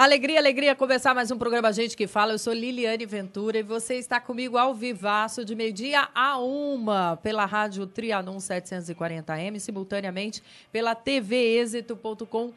Alegria, alegria começar mais um programa Gente que Fala. Eu sou Liliane Ventura e você está comigo ao vivaço de meio-dia a 1 pela rádio Trianon 740M, simultaneamente pela tvexito.com.br,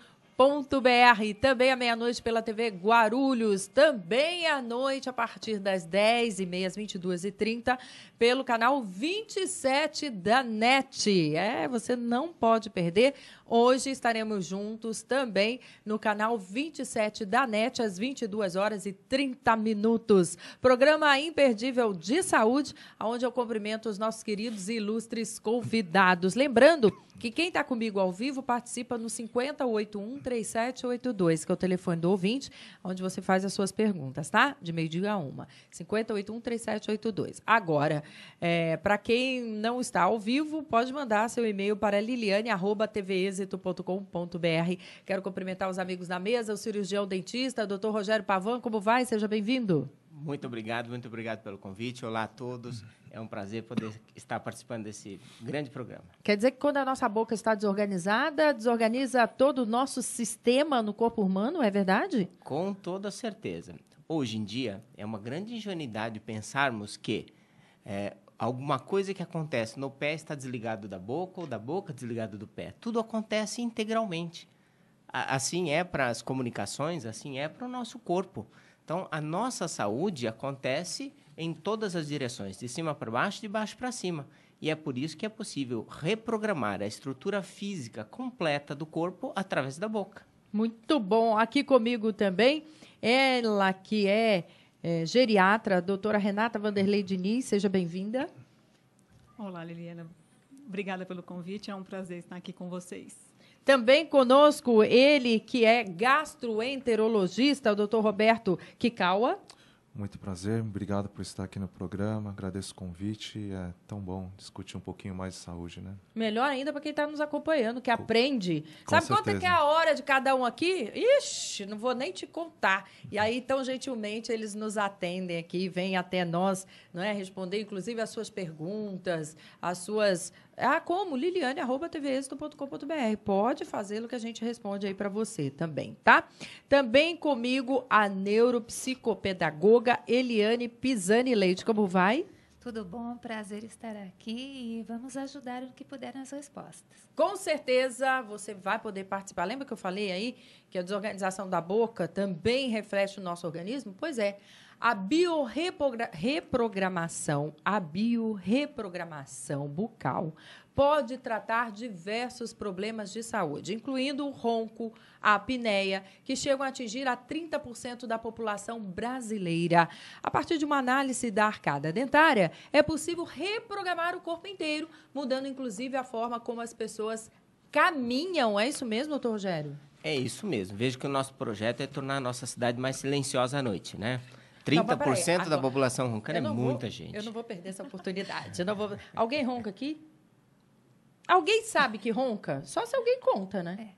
também à meia-noite pela TV Guarulhos, também à noite a partir das 10h30 às 22h30 pelo canal 27 da NET. Você não pode perder. Hoje estaremos juntos também no canal 27 da NET às 22h30. Programa imperdível de saúde, onde eu cumprimento os nossos queridos e ilustres convidados. Lembrando que quem está comigo ao vivo participa no 5081-3782, que é o telefone do ouvinte, onde você faz as suas perguntas, tá? De meio-dia a 1. 5081-3782. Agora, para quem não está ao vivo, pode mandar seu e-mail para liliane@tvexito.com.br. Quero cumprimentar os amigos da mesa, o cirurgião dentista, Dr. Rogério Pavan. Como vai? Seja bem-vindo. Muito obrigado pelo convite. Olá a todos. É um prazer poder estar participando desse grande programa. Quer dizer que quando a nossa boca está desorganizada, desorganiza todo o nosso sistema no corpo humano, é verdade? Com toda certeza. Hoje em dia, é uma grande ingenuidade pensarmos que alguma coisa que acontece no pé está desligado da boca ou da boca desligado do pé. Tudo acontece integralmente. Assim é para as comunicações, assim é para o nosso corpo. Então, a nossa saúde acontece em todas as direções, de cima para baixo, de baixo para cima. E é por isso que é possível reprogramar a estrutura física completa do corpo através da boca. Muito bom. Aqui comigo também, ela que é geriatra, a doutora Renata Vanderlei Diniz. Seja bem-vinda. Olá, Liliana. Obrigada pelo convite. É um prazer estar aqui com vocês. Também conosco ele que é gastroenterologista, o doutor Roberto Kikawa. Muito prazer, obrigado por estar aqui no programa, agradeço o convite, é tão bom discutir um pouquinho mais de saúde, né? Melhor ainda para quem está nos acompanhando, que aprende. Com Sabe quanto é que é a hora de cada um aqui? Ixi, não vou nem te contar. E aí, tão gentilmente, eles nos atendem aqui, vêm até nós, não é? Responder, inclusive, as suas perguntas, as suas... como? liliane@tvexito.com.br. Pode fazê-lo que a gente responde aí para você também, tá? Também comigo a neuropsicopedagoga Eliane Pisani Leite. Como vai? Tudo bom, prazer estar aqui e vamos ajudar o que puder nas respostas. Com certeza você vai poder participar. Lembra que eu falei aí que a desorganização da boca também reflete o nosso organismo? Pois é. A biorreprogramação bucal pode tratar diversos problemas de saúde, incluindo o ronco, a apneia, que chegam a atingir a 30% da população brasileira. A partir de uma análise da arcada dentária, é possível reprogramar o corpo inteiro, mudando inclusive a forma como as pessoas caminham. É isso mesmo, doutor Rogério? É isso mesmo. Vejo que o nosso projeto é tornar a nossa cidade mais silenciosa à noite, né? 30% da população roncando é muita gente. Eu não vou perder essa oportunidade. Alguém ronca aqui? Alguém sabe que ronca? Só se alguém conta, né?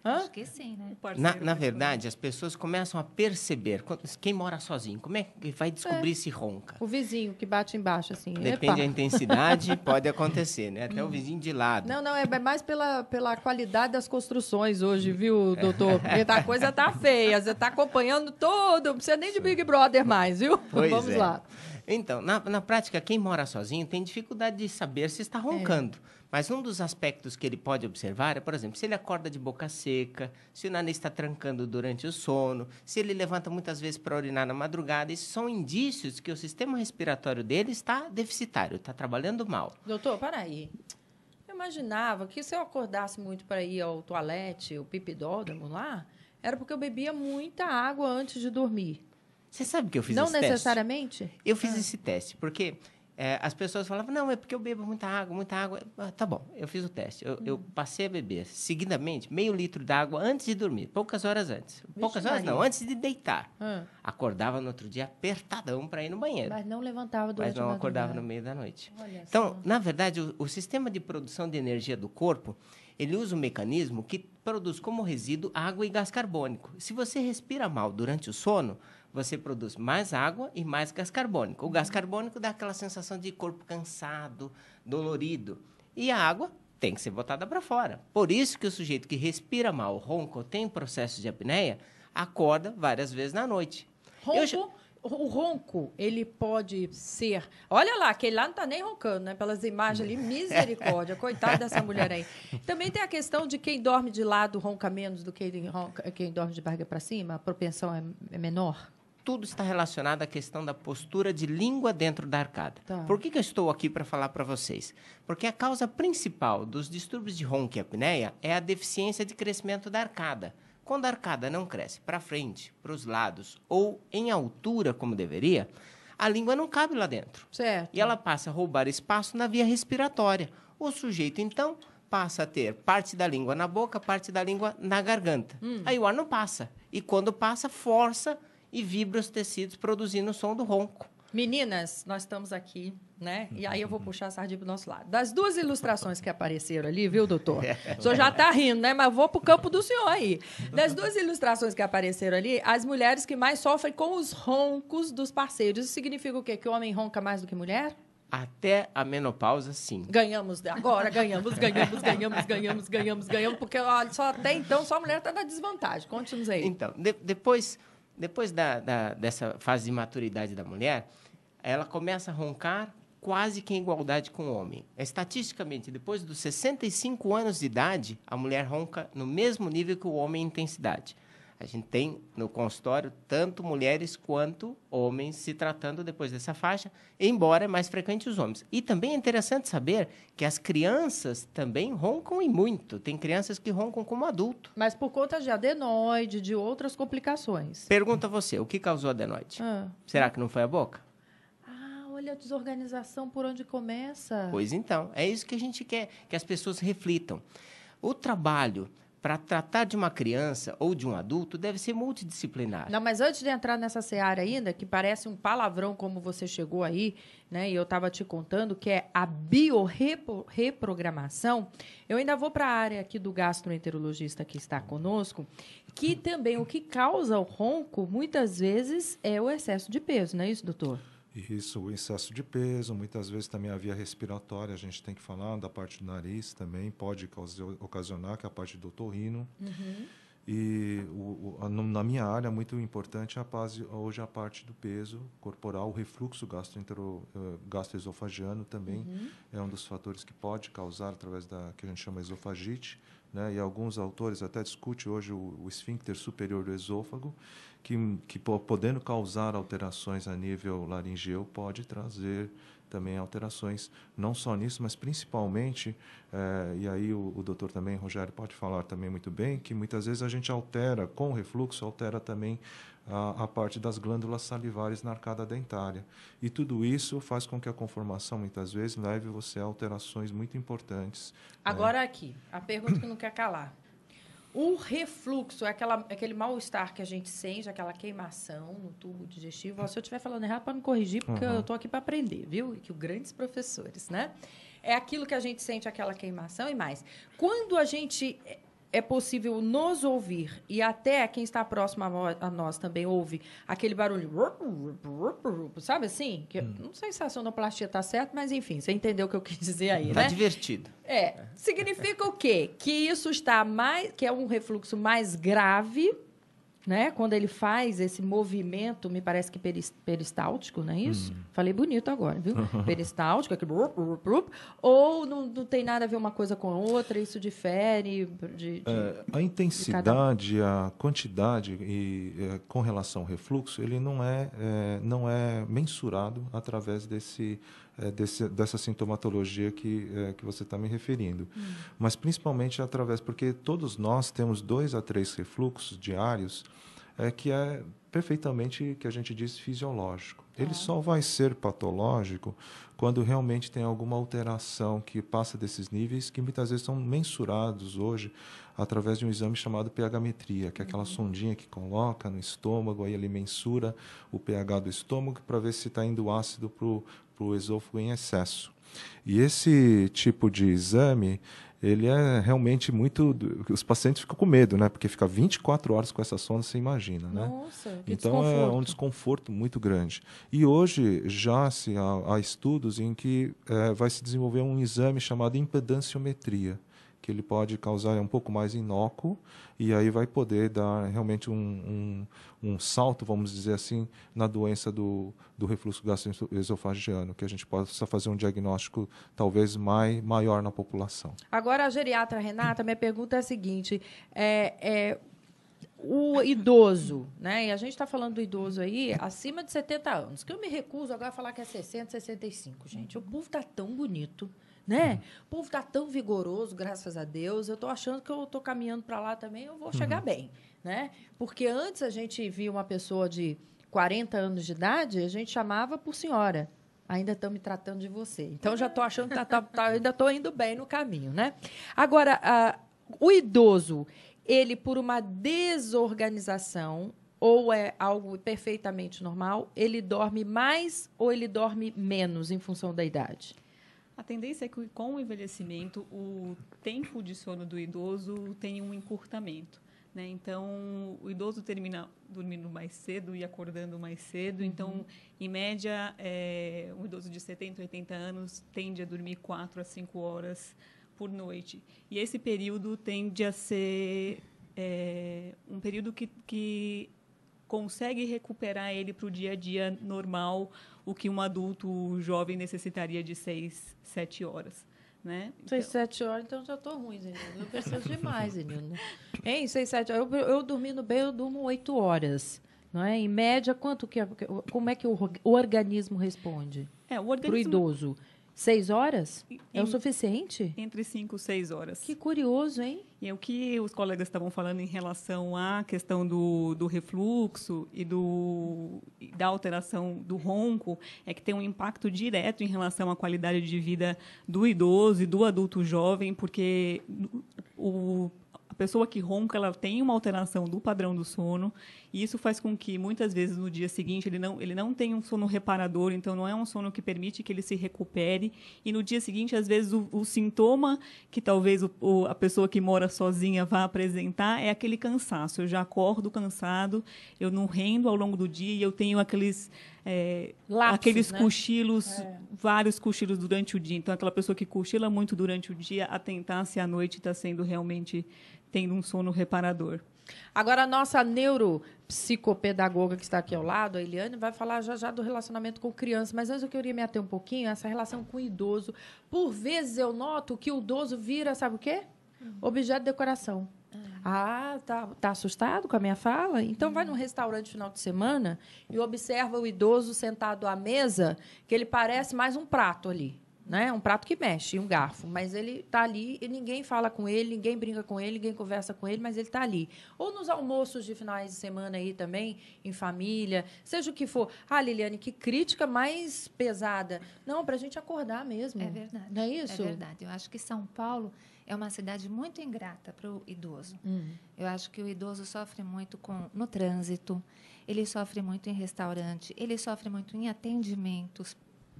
Acho que sim, né? Na verdade, as pessoas começam a perceber. Quem mora sozinho, como é que vai descobrir se ronca? O vizinho que bate embaixo, assim. Depende da intensidade, pode acontecer, né? Até o vizinho de lado. Não, é mais pela qualidade das construções hoje, viu, doutor? Porque a coisa tá feia, você tá acompanhando todo, não precisa nem de Big Brother mais, viu? Vamos lá. Então, na prática, quem mora sozinho tem dificuldade de saber se está roncando. Mas um dos aspectos que ele pode observar é, por exemplo, se ele acorda de boca seca, se o nariz está trancando durante o sono, se ele levanta muitas vezes para urinar na madrugada. Esses são indícios que o sistema respiratório dele está deficitário, está trabalhando mal. Doutor, para aí. Eu imaginava que se eu acordasse muito para ir ao toalete, o pipidódromo lá, era porque eu bebia muita água antes de dormir. Você sabe que eu fiz esse teste? Não necessariamente? Eu fiz esse teste, porque as pessoas falavam, não, é porque eu bebo muita água. Tá bom, eu fiz o teste. Eu passei a beber seguidamente meio litro d'água antes de dormir, poucas horas antes. Poucas horas não, antes de deitar. Acordava no outro dia apertadão para ir no banheiro. Mas não levantava durante a madrugada. Mas não acordava no meio da noite. Então, na verdade, o sistema de produção de energia do corpo, ele usa um mecanismo que produz como resíduo água e gás carbônico. Se você respira mal durante o sono, você produz mais água e mais gás carbônico. O gás carbônico dá aquela sensação de corpo cansado, dolorido. E a água tem que ser botada para fora. Por isso que o sujeito que respira mal, ronca ou tem processo de apneia, acorda várias vezes na noite. O ronco, ele pode ser... Olha lá, aquele lá não está nem roncando, né? Pelas imagens ali, misericórdia. Coitada dessa mulher aí. Também tem a questão de quem dorme de lado ronca menos do que quem dorme de barriga para cima? A propensão é menor? Tudo está relacionado à questão da postura de língua dentro da arcada. Tá. Por que eu estou aqui para falar para vocês? Porque a causa principal dos distúrbios de ronco e apneia é a deficiência de crescimento da arcada. Quando a arcada não cresce para frente, para os lados ou em altura como deveria, a língua não cabe lá dentro. Certo. E ela passa a roubar espaço na via respiratória. O sujeito, então, passa a ter parte da língua na boca, parte da língua na garganta. Aí o ar não passa. E quando passa, força e vibra os tecidos, produzindo o som do ronco. Meninas, nós estamos aqui, né? E aí eu vou puxar a sardinha para o nosso lado. Das duas ilustrações que apareceram ali, viu, doutor? O senhor já está rindo, né? Mas eu vou para o campo do senhor aí. Das duas ilustrações que apareceram ali, as mulheres que mais sofrem com os roncos dos parceiros. Isso significa o quê? Que o homem ronca mais do que mulher? Até a menopausa, sim. Ganhamos agora, ganhamos, porque olha, só até então só a mulher está na desvantagem. Conte-nos aí. Então, depois dessa fase de maturidade da mulher, ela começa a roncar quase que em igualdade com o homem. Estatisticamente, depois dos 65 anos de idade, a mulher ronca no mesmo nível que o homem em intensidade. A gente tem no consultório tanto mulheres quanto homens se tratando depois dessa faixa, embora é mais frequente os homens. E também é interessante saber que as crianças também roncam e muito. Tem crianças que roncam como adulto. Mas por conta de adenoide, de outras complicações. Pergunta você, o que causou adenoide? Será que não foi a boca? Olha a desorganização por onde começa. Pois então, é isso que a gente quer, que as pessoas reflitam. O trabalho para tratar de uma criança ou de um adulto deve ser multidisciplinar. Não, mas antes de entrar nessa seara ainda, que parece um palavrão como você chegou aí, né? E eu estava te contando que é a biorreprogramação. Eu ainda vou para a área aqui do gastroenterologista que está conosco, que também o que causa o ronco, muitas vezes, é o excesso de peso, não é isso, doutor? Isso, o excesso de peso, muitas vezes também a via respiratória, a gente tem que falar da parte do nariz também, pode ocasionar, que é a parte do otorrino. E na minha área, muito importante hoje a parte do peso corporal, o refluxo gastroesofagiano também é um dos fatores que pode causar através da que a gente chama esofagite, né? E alguns autores até discutem hoje o esfíncter superior do esôfago, que podendo causar alterações a nível laringeu, pode trazer também alterações, não só nisso, mas principalmente, e aí o doutor também, Rogério, pode falar também muito bem, que muitas vezes a gente altera, com o refluxo, altera também a parte das glândulas salivares na arcada dentária. E tudo isso faz com que a conformação, muitas vezes, leve você a alterações muito importantes. Agora aqui, a pergunta que não quer calar. O refluxo é aquele mal-estar que a gente sente, aquela queimação no tubo digestivo. Se eu estiver falando errado, para me corrigir, porque eu estou aqui para aprender, viu? E que os grandes professores, né? É aquilo que a gente sente, aquela queimação e mais. Quando a gente é possível nos ouvir, e até quem está próximo a nós também ouve aquele barulho, sabe assim? Que não sei se a sonoplastia está certa, mas enfim, você entendeu o que eu quis dizer aí, né? Está divertido. Significa o quê? Que isso está que é um refluxo mais grave, né? Quando ele faz esse movimento, me parece que peristáltico, não é isso? Falei bonito agora, viu? Peristáltico, aqui, ou não tem nada a ver uma coisa com a outra, isso difere a intensidade, a quantidade com relação ao refluxo, ele não é mensurado através dessa sintomatologia que você está me referindo. Mas principalmente porque todos nós temos 2 a 3 refluxos diários, que é perfeitamente, que a gente diz, fisiológico. Ele só vai ser patológico quando realmente tem alguma alteração que passa desses níveis, que muitas vezes são mensurados hoje através de um exame chamado pH-metria, que é aquela sondinha que coloca no estômago, aí ele mensura o pH do estômago para ver se está indo ácido para o esôfago em excesso. E esse tipo de exame, ele é realmente muito... Os pacientes ficam com medo, né? Porque fica 24 horas com essa sonda, você imagina, né? Nossa, que então desconforto. É um desconforto muito grande. E hoje já há estudos em que vai se desenvolver um exame chamado impedanciometria, que ele pode causar um pouco mais inócuo, e aí vai poder dar realmente um salto, vamos dizer assim, na doença do refluxo gastroesofagiano, que a gente possa fazer um diagnóstico talvez maior na população. Agora, a geriatra Renata, minha pergunta é a seguinte, o idoso, né? E a gente está falando do idoso aí acima de 70 anos, que eu me recuso agora a falar que é 60, 65, gente. O povo está tão bonito, né? O povo está tão vigoroso, graças a Deus. Eu estou achando que eu estou caminhando para lá também, eu vou chegar bem, né? Porque antes a gente via uma pessoa de 40 anos de idade, a gente chamava por senhora. Ainda estão me tratando de você. Então, já estou achando que ainda estou indo bem no caminho, né? Agora, o idoso, ele, por uma desorganização, ou é algo perfeitamente normal, ele dorme mais ou ele dorme menos em função da idade? A tendência é que, com o envelhecimento, o tempo de sono do idoso tem um encurtamento, né? Então, o idoso termina dormindo mais cedo e acordando mais cedo. Então, em média, um idoso de 70, 80 anos tende a dormir 4 a 5 horas por noite. E esse período tende a ser um período que consegue recuperar ele para o dia a dia normal, o que um adulto jovem necessitaria de 6, 7 horas. Né? 6, 7 horas, então já estou ruim, Zenildo. Eu preciso de mais, Zenildo. Hein? 6, 7 horas. Eu dormindo bem, eu durmo 8 horas. Não é? Em média, como é que o organismo responde? O organismo... Para o idoso? 6 horas? É o suficiente? Entre 5 e 6 horas. Que curioso, hein? E é o que os colegas estavam falando em relação à questão do refluxo e da alteração do ronco, é que tem um impacto direto em relação à qualidade de vida do idoso e do adulto jovem, porque a pessoa que ronca, ela tem uma alteração do padrão do sono, e isso faz com que, muitas vezes, no dia seguinte, ele não tenha um sono reparador, então não é um sono que permite que ele se recupere, e no dia seguinte, às vezes, o sintoma que talvez a pessoa que mora sozinha vá apresentar é aquele cansaço. Eu já acordo cansado, eu não rendo ao longo do dia, e eu tenho aqueles lapsos, aqueles né? Cochilos, vários cochilos durante o dia. Então, aquela pessoa que cochila muito durante o dia, atentar se à noite está sendo realmente tendo um sono reparador. Agora, a nossa neuropsicopedagoga que está aqui ao lado, a Eliane, vai falar já do relacionamento com criança. Mas antes eu queria me ater um pouquinho a essa relação com o idoso. Por vezes eu noto que o idoso vira, sabe o quê? Objeto de decoração. Tá assustado com a minha fala? Então vai num restaurante final de semana e observa o idoso sentado à mesa, que ele parece mais um prato ali. Né? Um prato que mexe, um garfo, mas ele está ali e ninguém fala com ele, ninguém brinca com ele, ninguém conversa com ele, mas ele está ali. Ou nos almoços de finais de semana aí também, em família, seja o que for. Liliane, que crítica mais pesada. Não, para a gente acordar mesmo. É verdade. Não é isso? É verdade. Eu acho que São Paulo é uma cidade muito ingrata para o idoso. Eu acho que o idoso sofre muito no trânsito, ele sofre muito em restaurante, ele sofre muito em atendimentos,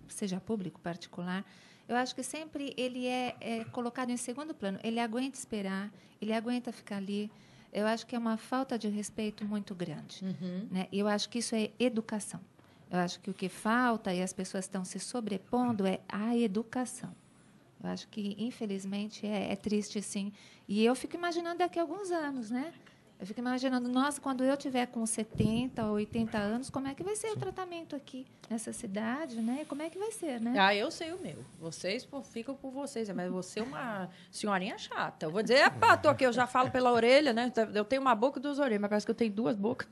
seja público, particular. Eu acho que sempre ele é colocado em segundo plano. Ele aguenta esperar, ele aguenta ficar ali. Eu acho que é uma falta de respeito muito grande. Né? E eu acho que isso é educação. Eu acho que o que falta, e as pessoas estão se sobrepondo, é a educação. Eu acho que, infelizmente, é triste, sim. E eu fico imaginando daqui a alguns anos, né? Eu fico imaginando, nossa, quando eu tiver com 70 ou 80 anos, como é que vai ser o tratamento aqui nessa cidade, né? Como é que vai ser, né? Eu sei o meu. Vocês ficam por vocês, mas você é uma senhorinha chata. Eu vou dizer, tô aqui, eu já falo pela orelha, né? Eu tenho uma boca e 2 orelhas, mas parece que eu tenho 2 bocas.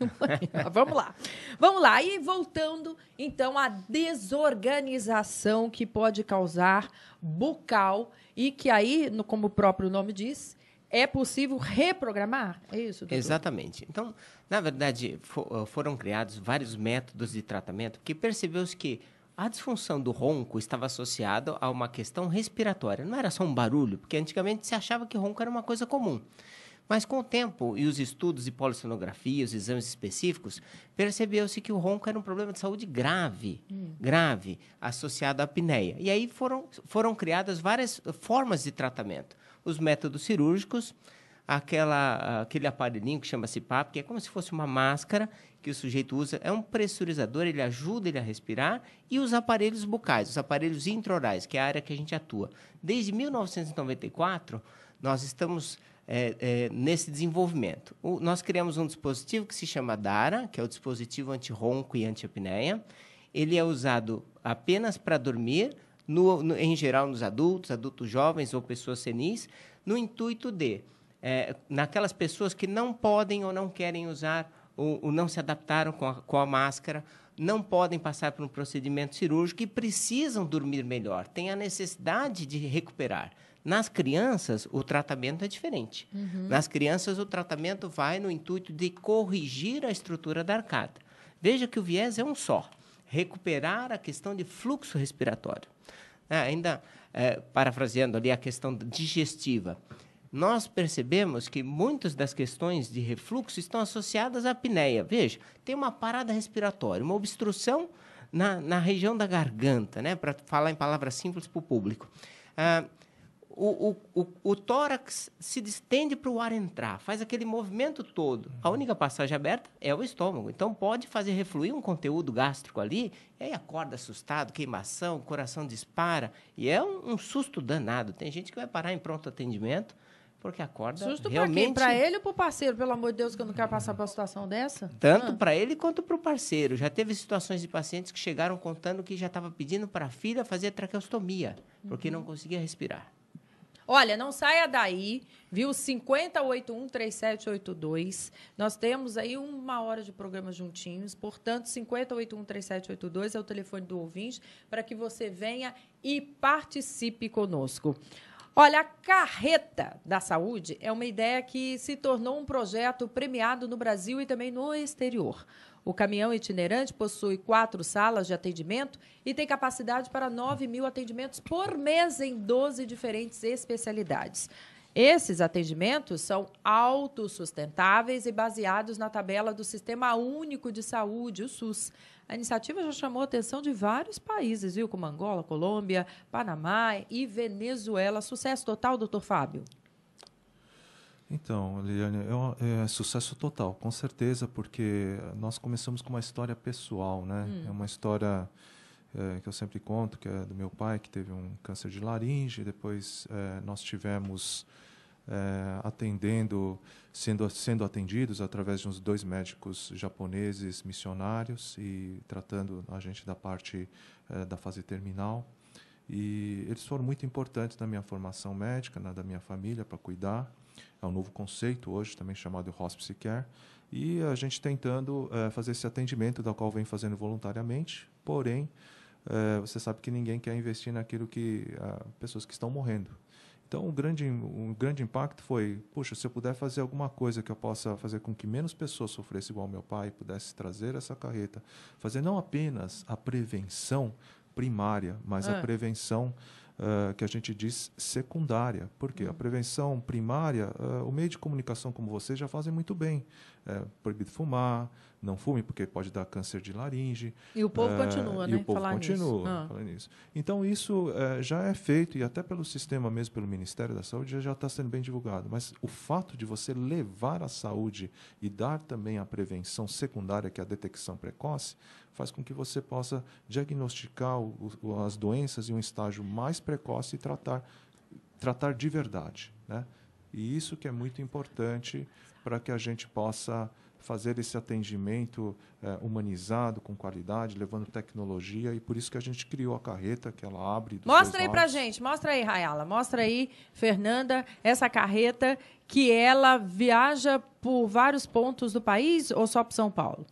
Vamos lá. Vamos lá. E voltando, então, à desorganização que pode causar bucal e que aí, como o próprio nome diz, é possível reprogramar? É isso, doutor? Exatamente. Então, na verdade, foram criados vários métodos de tratamento que percebeu-se que a disfunção do ronco estava associada a uma questão respiratória. Não era só um barulho, porque antigamente se achava que ronco era uma coisa comum. Mas com o tempo e os estudos de polissonografia, os exames específicos, percebeu-se que o ronco era um problema de saúde grave, associado à apneia. E aí foram criadas várias formas de tratamento. Os métodos cirúrgicos, aquele aparelhinho que chama CPAP, que é como se fosse uma máscara que o sujeito usa, é um pressurizador, ele ajuda ele a respirar, e os aparelhos bucais, os aparelhos intraorais, que é a área que a gente atua. Desde 1994, nós estamos nesse desenvolvimento. Nós criamos um dispositivo que se chama DARA, que é o dispositivo anti-ronco e anti-apneia. Ele é usado apenas para dormir, em geral nos adultos jovens ou pessoas senis, no intuito de, naquelas pessoas que não podem ou não querem usar, ou não se adaptaram com a máscara, não podem passar por um procedimento cirúrgico e precisam dormir melhor, têm a necessidade de recuperar. Nas crianças, o tratamento é diferente. Nas crianças, o tratamento vai no intuito de corrigir a estrutura da arcada. Veja que o viés é um só. Recuperar a questão de fluxo respiratório. Parafraseando ali a questão digestiva, nós percebemos que muitas das questões de refluxo estão associadas à apneia. Veja, tem uma parada respiratória, uma obstrução na região da garganta, né, para falar em palavras simples para o público. O tórax se distende para o ar entrar, faz aquele movimento todo. A única passagem aberta é o estômago. Então, pode fazer refluir um conteúdo gástrico ali, e aí acorda assustado, queimação, o coração dispara. E é um susto danado. Tem gente que vai parar em pronto atendimento, porque acorda susto realmente... Para ele ou para o parceiro? Pelo amor de Deus, que eu não quero passar por uma situação dessa. Tanto para ele quanto para o parceiro. Já teve situações de pacientes que chegaram contando que já estava pedindo para a filha fazer traqueostomia, porque não conseguia respirar. Olha, não saia daí, viu? 5081-3782. Nós temos aí 1 hora de programa juntinhos, portanto, 5081-3782 é o telefone do ouvinte para que você venha e participe conosco. Olha, a Carreta da Saúde é uma ideia que se tornou um projeto premiado no Brasil e também no exterior. O caminhão itinerante possui 4 salas de atendimento e tem capacidade para 9.000 atendimentos por mês em 12 diferentes especialidades. Esses atendimentos são autossustentáveis e baseados na tabela do Sistema Único de Saúde, o SUS. A iniciativa já chamou a atenção de vários países, viu? Como Angola, Colômbia, Panamá e Venezuela. Sucesso total, doutor Fábio? Então, Liliane, é sucesso total, com certeza, porque nós começamos com uma história pessoal, né? É uma história que eu sempre conto, que é do meu pai, que teve um câncer de laringe, depois nós tivemos sendo atendidos através de uns 2 médicos japoneses missionários e tratando a gente da parte da fase terminal. E eles foram muito importantes na minha formação médica, da minha família, para cuidar. É um novo conceito hoje, também chamado Hospice Care. E a gente tentando fazer esse atendimento, da qual vem fazendo voluntariamente. Porém, você sabe que ninguém quer investir naquilo que pessoas que estão morrendo. Então, um grande impacto foi, puxa, se eu puder fazer alguma coisa que eu possa fazer com que menos pessoas sofressem igual meu pai, pudesse trazer essa carreta, fazer não apenas a prevenção primária, mas a prevenção que a gente diz secundária. Por quê? A prevenção primária, o meio de comunicação como vocês já fazem muito bem. Proibido fumar, não fume porque pode dar câncer de laringe. E o povo continua, né? E o povo continua falando nisso. Então, isso já é feito, e até pelo sistema mesmo, pelo Ministério da Saúde, já está sendo bem divulgado. Mas o fato de você levar a saúde e dar também a prevenção secundária, que é a detecção precoce, faz com que você possa diagnosticar as doenças em um estágio mais precoce e tratar de verdade, né? E isso que é muito importante para que a gente possa fazer esse atendimento humanizado, com qualidade, levando tecnologia, e por isso que a gente criou a carreta, que ela abre... Mostra aí pra gente, mostra aí, Rayala, mostra aí, Fernanda, essa carreta que ela viaja por vários pontos do país ou só para São Paulo?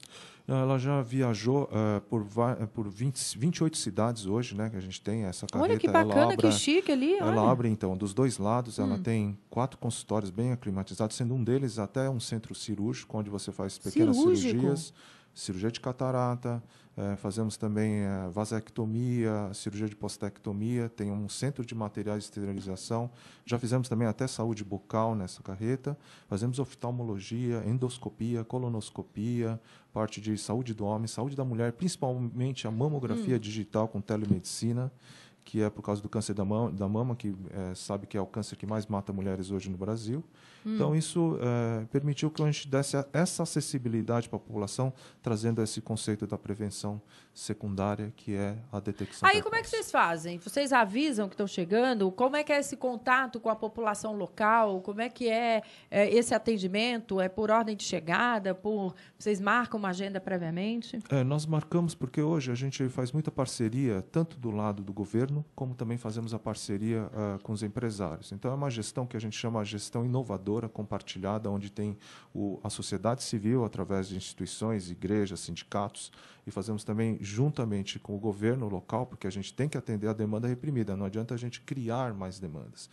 Ela já viajou por 28 cidades hoje, né, que a gente tem essa carreta. Olha que bacana, que chique ali. Ela abre, então, dos 2 lados. Ela tem 4 consultórios bem aclimatizados, sendo um deles até um centro cirúrgico, onde você faz pequenas cirurgias. Cirurgia de catarata, fazemos também vasectomia, cirurgia de postectomia, tem um centro de materiais de esterilização. Já fizemos também até saúde bucal nessa carreta. Fazemos oftalmologia, endoscopia, colonoscopia, parte de saúde do homem, saúde da mulher, principalmente a mamografia digital com telemedicina, que é por causa do câncer da mama, que sabe que é o câncer que mais mata mulheres hoje no Brasil. Então, isso permitiu que a gente desse essa acessibilidade para a população, trazendo esse conceito da prevenção secundária, que é a detecção. Aí, como é que vocês fazem? Vocês avisam que estão chegando? Como é que é esse contato com a população local? Como é que é esse atendimento? É por ordem de chegada? Vocês marcam uma agenda previamente? Nós marcamos porque hoje a gente faz muita parceria, tanto do lado do governo, como também fazemos a parceria com os empresários. Então, é uma gestão que a gente chama de gestão inovadora, compartilhada, onde tem a sociedade civil, através de instituições, igrejas, sindicatos, e fazemos também juntamente com o governo local, porque a gente tem que atender a demanda reprimida, não adianta a gente criar mais demandas.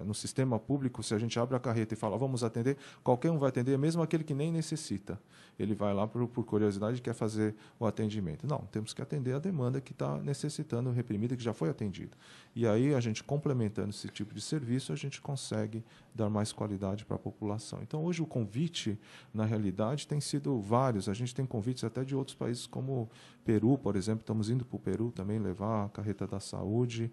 No sistema público, se a gente abre a carreta e fala, vamos atender, qualquer um vai atender, mesmo aquele que nem necessita. Ele vai lá por curiosidade e quer fazer o atendimento. Não, temos que atender a demanda que está necessitando reprimida, que já foi atendida. E aí, a gente complementando esse tipo de serviço, a gente consegue dar mais qualidade para a população. Então, hoje, o convite, na realidade, tem sido vários. A gente tem convites até de outros países, como Peru, por exemplo. Estamos indo para o Peru também levar a carreta da saúde,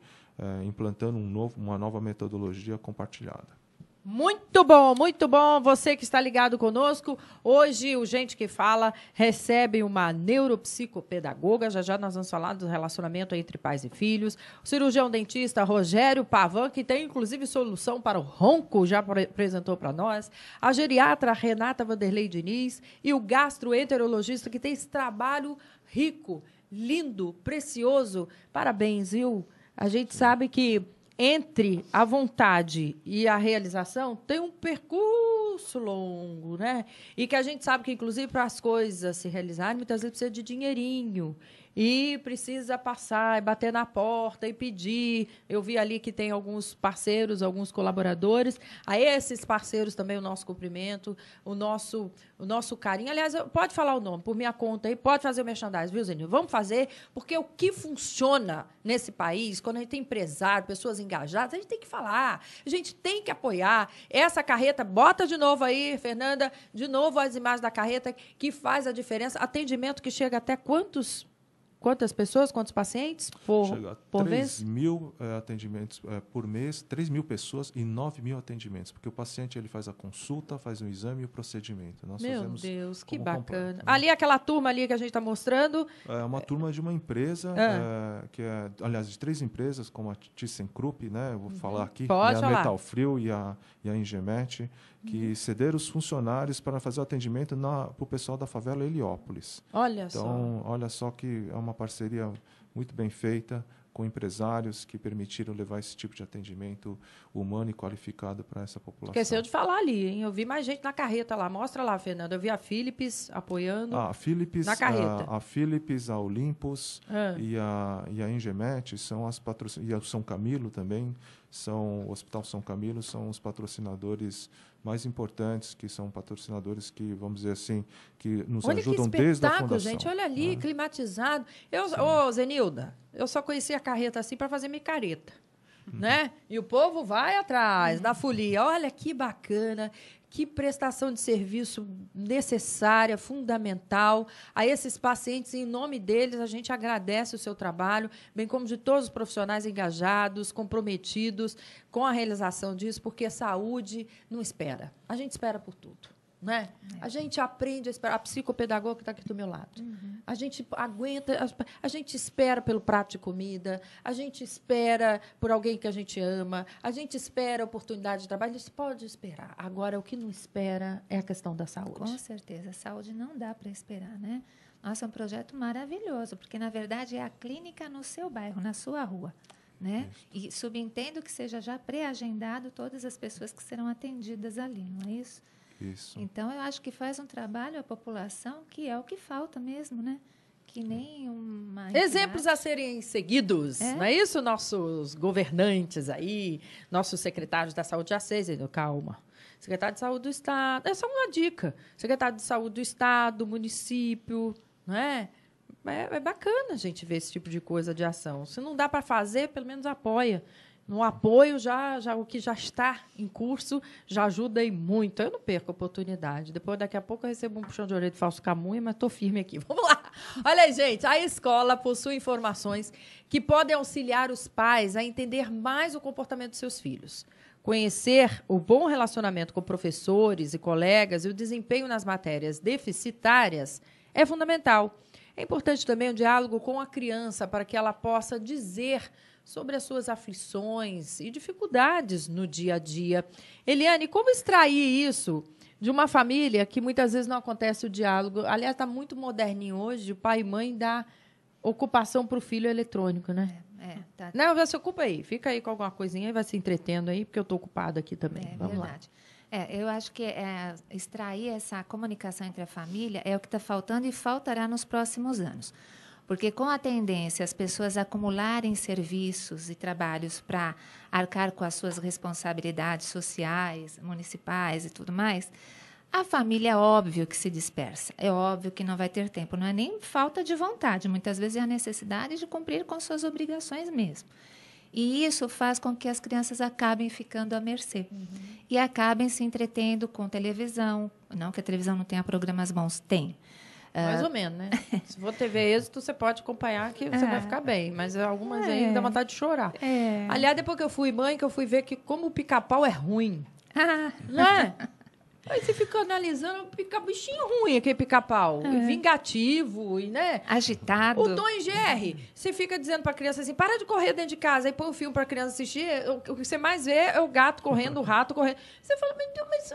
implantando uma nova metodologia compartilhada. Muito bom, muito bom. Você que está ligado conosco, hoje o Gente que Fala recebe uma neuropsicopedagoga. Já nós vamos falar do relacionamento entre pais e filhos. O cirurgião dentista Rogério Pavan, que tem inclusive solução para o ronco, já apresentou para nós. A geriatra Renata Vanderlei Diniz e o gastroenterologista, que tem esse trabalho rico, lindo, precioso. Parabéns, viu? A gente sabe que entre a vontade e a realização tem um percurso longo, né? E que a gente sabe que, inclusive, para as coisas se realizarem, muitas vezes precisa de dinheirinho. E precisa passar, bater na porta e pedir. Eu vi ali que tem alguns parceiros, alguns colaboradores. A esses parceiros também o nosso cumprimento, o nosso carinho. Aliás, pode falar o nome, por minha conta aí, pode fazer o merchandising, viu, Zenil? Vamos fazer, porque o que funciona nesse país, quando a gente tem empresário, pessoas engajadas, a gente tem que falar, a gente tem que apoiar. Essa carreta, bota de novo aí, Fernanda, de novo as imagens da carreta, que faz a diferença. Atendimento que chega até quantas pessoas, quantos pacientes por vez? 3.000 atendimentos por mês, 3.000 pessoas e 9.000 atendimentos, porque o paciente ele faz a consulta, faz o exame e o procedimento. Nós Meu Deus, que bacana. Completo, né? Ali, aquela turma ali que a gente está mostrando. É uma turma de uma empresa, que é, aliás, de 3 empresas, como a ThyssenKrupp, né? Eu vou falar aqui, Pode a falar. Metalfrio e a Ingemet, que cederam os funcionários para fazer o atendimento para o pessoal da favela Heliópolis. Olha só. Então, olha só que é uma parceria muito bem feita com empresários que permitiram levar esse tipo de atendimento humano e qualificado para essa população. Esqueceu de falar ali, hein? Eu vi mais gente na carreta lá. Mostra lá, Fernanda. Eu vi a Philips apoiando. A Philips, na carreta. A Philips, a Olympus e a Ingemet são as patrocinadoras, e a São Camilo também, o Hospital São Camilo são os patrocinadores mais importantes, que são patrocinadores que, vamos dizer assim, que nos ajudam desde a fundação. Gente, olha ali, climatizado. Zenilda, eu só conheci a carreta assim para fazer micareta, né? E o povo vai atrás da folia. Olha que bacana, que prestação de serviço necessária, fundamental a esses pacientes. Em nome deles, a gente agradece o seu trabalho, bem como de todos os profissionais engajados, comprometidos com a realização disso, porque saúde não espera. A gente espera por tudo. Né? A gente aprende a esperar. A psicopedagoga que está aqui do meu lado. A gente aguenta, a gente espera pelo prato de comida, a gente espera por alguém que a gente ama, a gente espera a oportunidade de trabalho. A gente pode esperar. Agora, o que não espera é a questão da saúde. Com certeza. A saúde não dá para esperar, né? Nossa, é um projeto maravilhoso, porque, na verdade, é a clínica no seu bairro, na sua rua. Né? E subentendo que seja já pré-agendado todas as pessoas que serão atendidas ali, não é isso? Isso. Então, eu acho que faz um trabalho a população que é o que falta mesmo, né? Que nem uma... Exemplos a serem seguidos, não é isso? Nossos governantes aí, nossos secretários da saúde, já sei, calma. Secretário de Saúde do Estado, é só uma dica. Secretário de Saúde do Estado, do município, não é? É bacana a gente ver esse tipo de coisa de ação. Se não dá para fazer, pelo menos apoia. No apoio, o que já está em curso já ajuda aí muito. Eu não perco a oportunidade. Daqui a pouco, eu recebo um puxão de orelha de falso camunha, mas estou firme aqui. Vamos lá. Olha aí, gente, a escola possui informações que podem auxiliar os pais a entender mais o comportamento de seus filhos. Conhecer o bom relacionamento com professores e colegas e o desempenho nas matérias deficitárias é fundamental. É importante também o diálogo com a criança para que ela possa dizer sobre as suas aflições e dificuldades no dia a dia. Eliane, como extrair isso de uma família que muitas vezes não acontece o diálogo? Aliás, está muito moderninho hoje, o pai e mãe dá ocupação para o filho eletrônico, né? Tá. Não, você ocupa aí. Fica aí com alguma coisinha e vai se entretendo aí, porque eu estou ocupada aqui também. Vamos verdade. Eu acho que extrair essa comunicação entre a família é o que está faltando e faltará nos próximos anos. Porque com a tendência as pessoas acumularem serviços e trabalhos para arcar com as suas responsabilidades sociais, municipais e tudo mais, a família é óbvio que se dispersa, é óbvio que não vai ter tempo, não é nem falta de vontade, muitas vezes é a necessidade de cumprir com suas obrigações mesmo. E isso faz com que as crianças acabem ficando à mercê e acabem se entretendo com televisão, não que a televisão não tenha programas bons, tem. Mais ou menos, né? Se for TV êxito, você pode acompanhar que você vai ficar bem, mas algumas aí dá vontade de chorar. Aliás, depois que eu fui mãe, que eu fui ver que como o pica-pau é ruim, não é? Aí você fica analisando, bichinho ruim aquele pica-pau. Vingativo, e, né? Agitado. O Tom e Jerry. Você fica dizendo pra criança assim, para de correr dentro de casa. Aí põe um filme pra criança assistir. O que você mais vê é o gato correndo, o rato correndo. Você fala, meu Deus, mas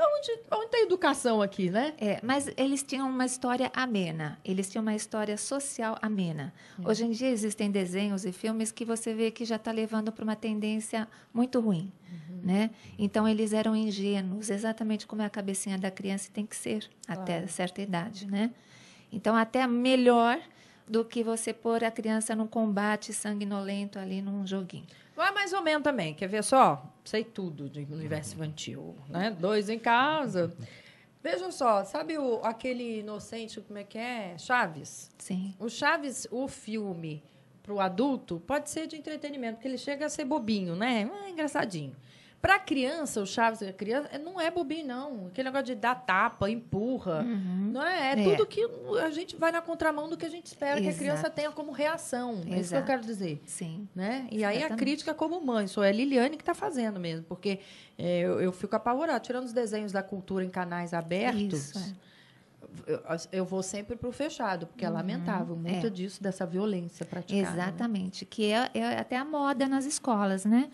onde tá a educação aqui, né? Mas eles tinham uma história amena. Eles tinham uma história social amena. Hoje em dia existem desenhos e filmes que você vê que já está levando para uma tendência muito ruim. Né? Então, eles eram ingênuos, exatamente como é a cabecinha da criança tem que ser, até certa idade. Né? Então, até melhor do que você pôr a criança num combate sanguinolento ali num joguinho. Vai mais ou menos também. Quer ver só? Sei tudo de universo infantil. Né? 2 em casa. Veja só, sabe aquele inocente, como é que é? Chaves? Sim. O Chaves, o filme, para o adulto, pode ser de entretenimento, porque ele chega a ser bobinho, né? Engraçadinho. Para a criança, o Chaves, a criança, não é bobinho, não. Aquele negócio de dar tapa, empurra. Não é? É tudo que a gente vai na contramão do que a gente espera que a criança tenha como reação. É isso que eu quero dizer. Sim. Né? E aí a crítica como mãe. Sou a Liliane que está fazendo mesmo. Porque eu fico apavorada. Tirando os desenhos da cultura em canais abertos, eu vou sempre para o fechado. Porque é lamentável muito disso, dessa violência praticada. Exatamente. Né? Que é até a moda nas escolas, né?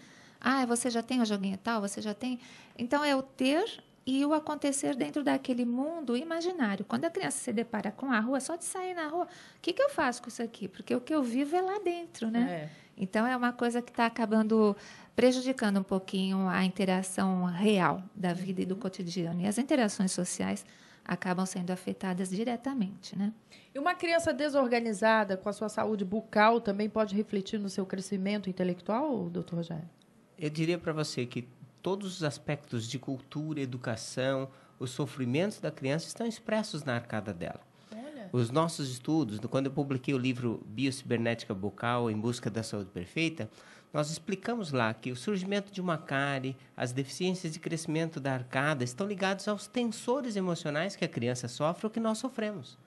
Você já tem o joguinho tal, você já tem... Então, é o ter e o acontecer dentro daquele mundo imaginário. Quando a criança se depara com a rua, só de sair na rua, o que eu faço com isso aqui? Porque o que eu vivo é lá dentro, né? Então, é uma coisa que está acabando prejudicando um pouquinho a interação real da vida e do cotidiano. E as interações sociais acabam sendo afetadas diretamente, né? E uma criança desorganizada com a sua saúde bucal também pode refletir no seu crescimento intelectual, doutor Rogério? Eu diria para você que todos os aspectos de cultura, educação, os sofrimentos da criança estão expressos na arcada dela. Olha. Os nossos estudos, quando eu publiquei o livro Biocibernética Bucal em Busca da Saúde Perfeita, nós explicamos lá que o surgimento de uma cárie, as deficiências de crescimento da arcada estão ligados aos tensores emocionais que a criança sofre ou que nós sofremos.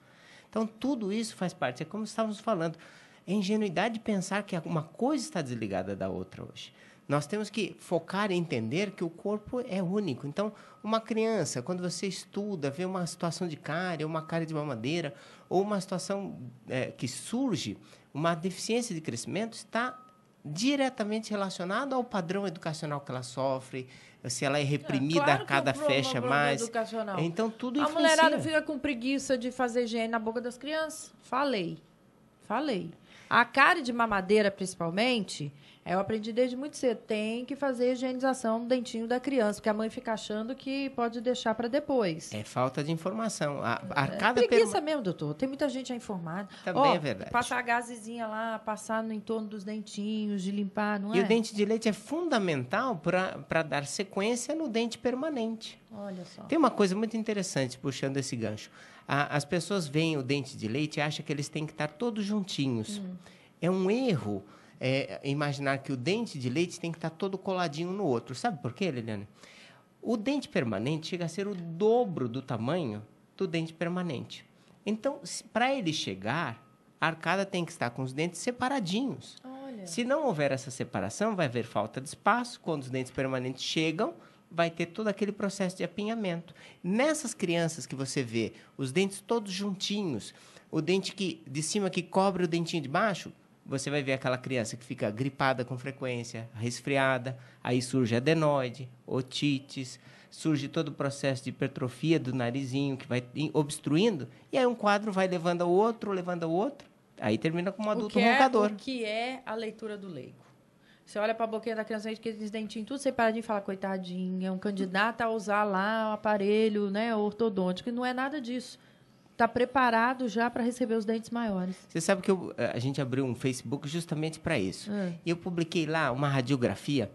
Então, tudo isso faz parte. É como estávamos falando. É ingenuidade pensar que uma coisa está desligada da outra hoje. Nós temos que focar e entender que o corpo é único. Então, uma criança, quando você estuda, vê uma situação de cárie, uma cárie de mamadeira, ou uma situação que surge, uma deficiência de crescimento, está diretamente relacionado ao padrão educacional que ela sofre, se ela é reprimida, claro, a cada fecha mais. Então, tudo influencia. A mulherada fica com preguiça de fazer higiene na boca das crianças. Falei. A cárie de mamadeira, principalmente, eu aprendi desde muito cedo. Tem que fazer higienização no dentinho da criança, porque a mãe fica achando que pode deixar para depois. É falta de informação. A arcada preguiça mesmo, doutor. Tem muita gente já informada. Também é verdade. Passar a gazezinha lá, passar no entorno dos dentinhos, de limpar, não é? E o dente de leite é fundamental para dar sequência no dente permanente. Olha só. Tem uma coisa muito interessante, puxando esse gancho. As pessoas veem o dente de leite e acham que eles têm que estar todos juntinhos. É um erro imaginar que o dente de leite tem que estar todo coladinho no outro. Sabe por quê, Liliane? O dente permanente chega a ser o dobro do tamanho do dente permanente. Então, para ele chegar A arcada tem que estar com os dentes separadinhos. Olha. Se não houver essa separação, vai haver falta de espaço. Quando os dentes permanentes chegam, vai ter todo aquele processo de apinhamento. Nessas crianças que você vê, os dentes todos juntinhos, o dente de cima que cobre o dentinho de baixo, você vai ver aquela criança que fica gripada com frequência, resfriada, aí surge adenoide, otites, surge todo o processo de hipertrofia do narizinho, que vai obstruindo, e aí um quadro vai levando ao outro, aí termina com um adulto roncador. O que é a leitura do leigo? Você olha para a boquinha da criança, aqueles dentinhos tudo separadinho e fala, coitadinha, é um candidato a usar lá o aparelho, né, ortodôntico, e não é nada disso. Está preparado já para receber os dentes maiores. Você sabe que a gente abriu um Facebook justamente para isso. E eu publiquei lá uma radiografia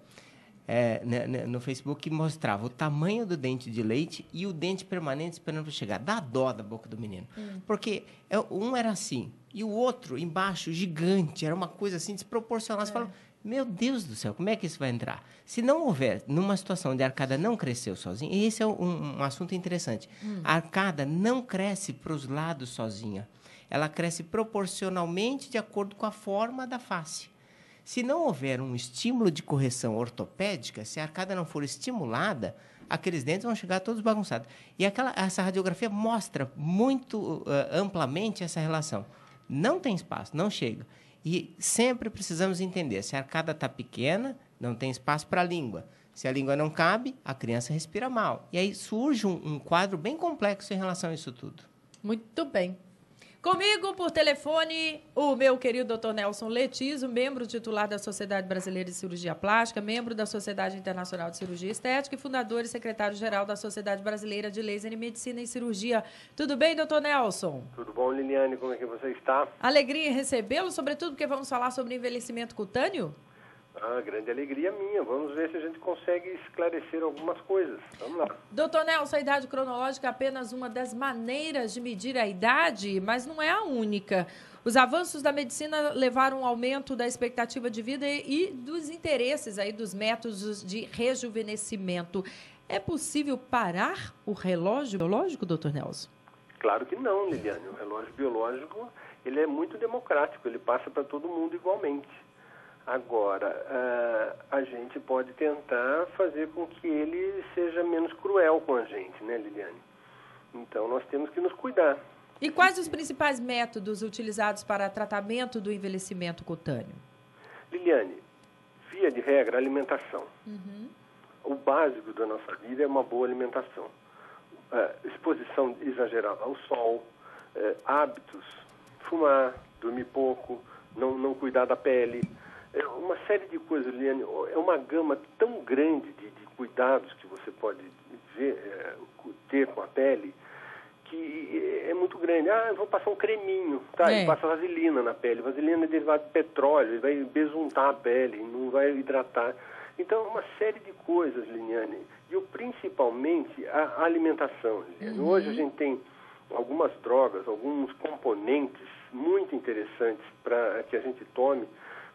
no Facebook que mostrava o tamanho do dente de leite e o dente permanente esperando para chegar. Dá dó da boca do menino. Porque um era assim, e o outro embaixo, gigante. Era uma coisa assim desproporcional. Você fala, meu Deus do céu, como é que isso vai entrar? Se não houver, numa situação onde a arcada não cresceu sozinha, e esse é um assunto interessante, a arcada não cresce para os lados sozinha. Ela cresce proporcionalmente de acordo com a forma da face. Se não houver um estímulo de correção ortopédica, se a arcada não for estimulada, aqueles dentes vão chegar todos bagunçados. E essa radiografia mostra muito amplamente essa relação. Não tem espaço, não chega. E sempre precisamos entender, se a arcada está pequena, não tem espaço para a língua. Se a língua não cabe, a criança respira mal. E aí surge um quadro bem complexo em relação a isso tudo. Muito bem. Comigo, por telefone, o meu querido Dr. Nelson Letizo, membro titular da Sociedade Brasileira de Cirurgia Plástica, membro da Sociedade Internacional de Cirurgia Estética e fundador e secretário-geral da Sociedade Brasileira de Laser em Medicina e Cirurgia. Tudo bem, doutor Nelson? Tudo bom, Liliane? Como é que você está? Alegria em recebê-lo, sobretudo porque vamos falar sobre envelhecimento cutâneo? Grande alegria minha. Vamos ver se a gente consegue esclarecer algumas coisas. Vamos lá. Doutor Nelson, a idade cronológica é apenas uma das maneiras de medir a idade, mas não é a única. Os avanços da medicina levaram ao aumento da expectativa de vida e dos interesses aí dos métodos de rejuvenescimento. É possível parar o relógio biológico, doutor Nelson? Claro que não, Liliane. O relógio biológico ele é muito democrático, ele passa para todo mundo igualmente. Agora, a gente pode tentar fazer com que ele seja menos cruel com a gente, né, Liliane? Então, nós temos que nos cuidar. E quais os principais métodos utilizados para tratamento do envelhecimento cutâneo? Liliane, via de regra, alimentação. O básico da nossa vida é uma boa alimentação. Exposição exagerada ao sol, hábitos, fumar, dormir pouco, não cuidar da pele. Uma série de coisas, Liliane, é uma gama tão grande de cuidados que você pode ter com a pele, que é muito grande. Eu vou passar um creminho, tá? Ele passa vaselina na pele. Vaselina é derivado de petróleo, ele vai besuntar a pele, não vai hidratar. Então, uma série de coisas, Liliane. E principalmente a alimentação, Liliane. Hoje a gente tem algumas drogas, alguns componentes muito interessantes para que a gente tome,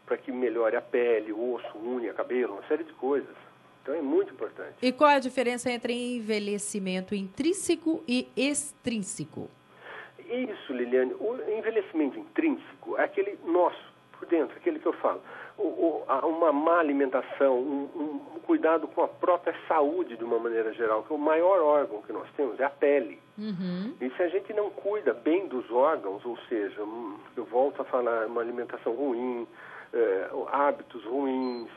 para que melhore a pele, o osso, unha, cabelo, uma série de coisas. Então, é muito importante. E qual é a diferença entre envelhecimento intrínseco e extrínseco? Isso, Liliane. O envelhecimento intrínseco é aquele nosso, por dentro, aquele que eu falo. Uma má alimentação, um cuidado com a própria saúde de uma maneira geral, que o maior órgão que nós temos é a pele. E se a gente não cuida bem dos órgãos, ou seja, eu volto a falar, uma alimentação ruim, hábitos ruins,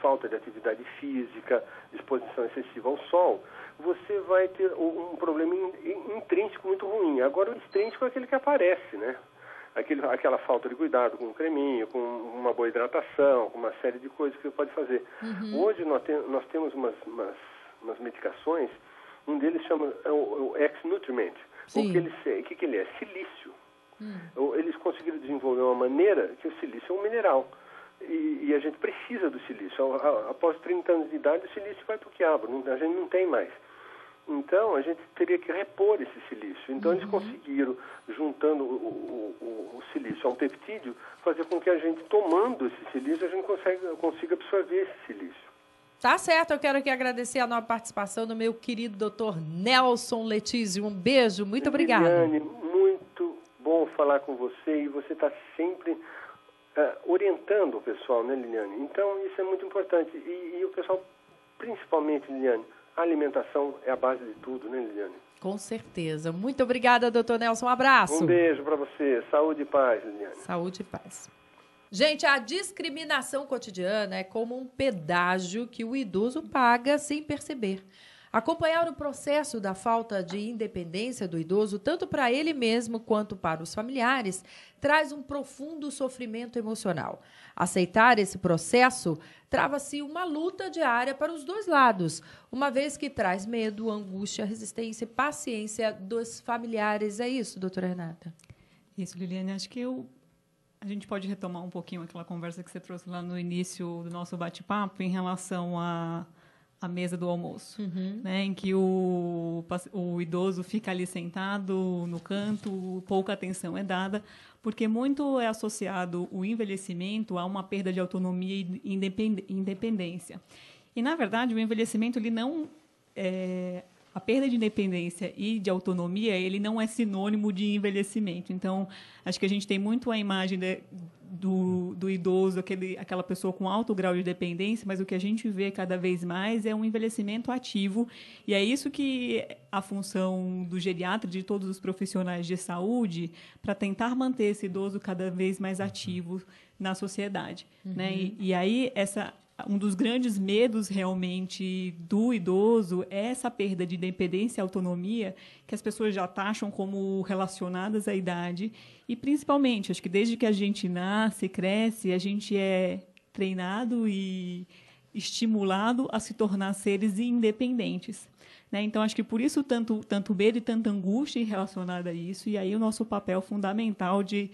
falta de atividade física, exposição excessiva ao sol, você vai ter um problema intrínseco muito ruim. Agora, o extrínseco é aquele que aparece, né? Aquela falta de cuidado com o creminho, com uma boa hidratação, com uma série de coisas que você pode fazer. Hoje nós temos umas medicações, um deles chama o X-Nutriment. O que ele é? Silício. Eles conseguiram desenvolver uma maneira que o silício é um mineral. E a gente precisa do silício. Após 30 anos de idade, o silício vai para o quiabo. A gente não tem mais. Então, a gente teria que repor esse silício. Então, eles conseguiram, juntando o silício ao peptídeo, fazer com que a gente, tomando esse silício, a gente consiga absorver esse silício. Tá certo, eu quero aqui agradecer a nova participação do meu querido Dr. Nelson Letizo. Um beijo, muito obrigada. Liliane, muito bom falar com você e você está sempre orientando o pessoal, né, Liliane? Então, isso é muito importante. E o pessoal, principalmente, Liliane, a alimentação é a base de tudo, né, Liliane? Com certeza. Muito obrigada, doutor Nelson. Um abraço. Um beijo para você. Saúde e paz, Liliane. Saúde e paz. Gente, a discriminação cotidiana é como um pedágio que o idoso paga sem perceber. Acompanhar o processo da falta de independência do idoso, tanto para ele mesmo quanto para os familiares, traz um profundo sofrimento emocional. Aceitar esse processo trava-se uma luta diária para os dois lados, uma vez que traz medo, angústia, resistência e paciência dos familiares. É isso, doutora Renata? Isso, Liliane. Acho que a gente pode retomar um pouquinho aquela conversa que você trouxe lá no início do nosso bate-papo em relação à mesa do almoço, né, em que o idoso fica ali sentado no canto, pouca atenção é dada, porque muito é associado o envelhecimento a uma perda de autonomia e independência. E, na verdade, o envelhecimento, ele não a perda de independência e de autonomia, ele não é sinônimo de envelhecimento. Então, acho que a gente tem muito a imagem do idoso, aquela pessoa com alto grau de dependência, mas o que a gente vê cada vez mais é um envelhecimento ativo. E é isso que a função do geriatra, de todos os profissionais de saúde, para tentar manter esse idoso cada vez mais ativo na sociedade. Né? E aí, um dos grandes medos realmente do idoso é essa perda de independência e autonomia que as pessoas já taxam como relacionadas à idade e, principalmente, acho que desde que a gente nasce, cresce, a gente é treinado e estimulado a se tornar seres independentes. Né? Então, acho que por isso tanto medo e tanta angústia relacionada a isso, e aí o nosso papel fundamental de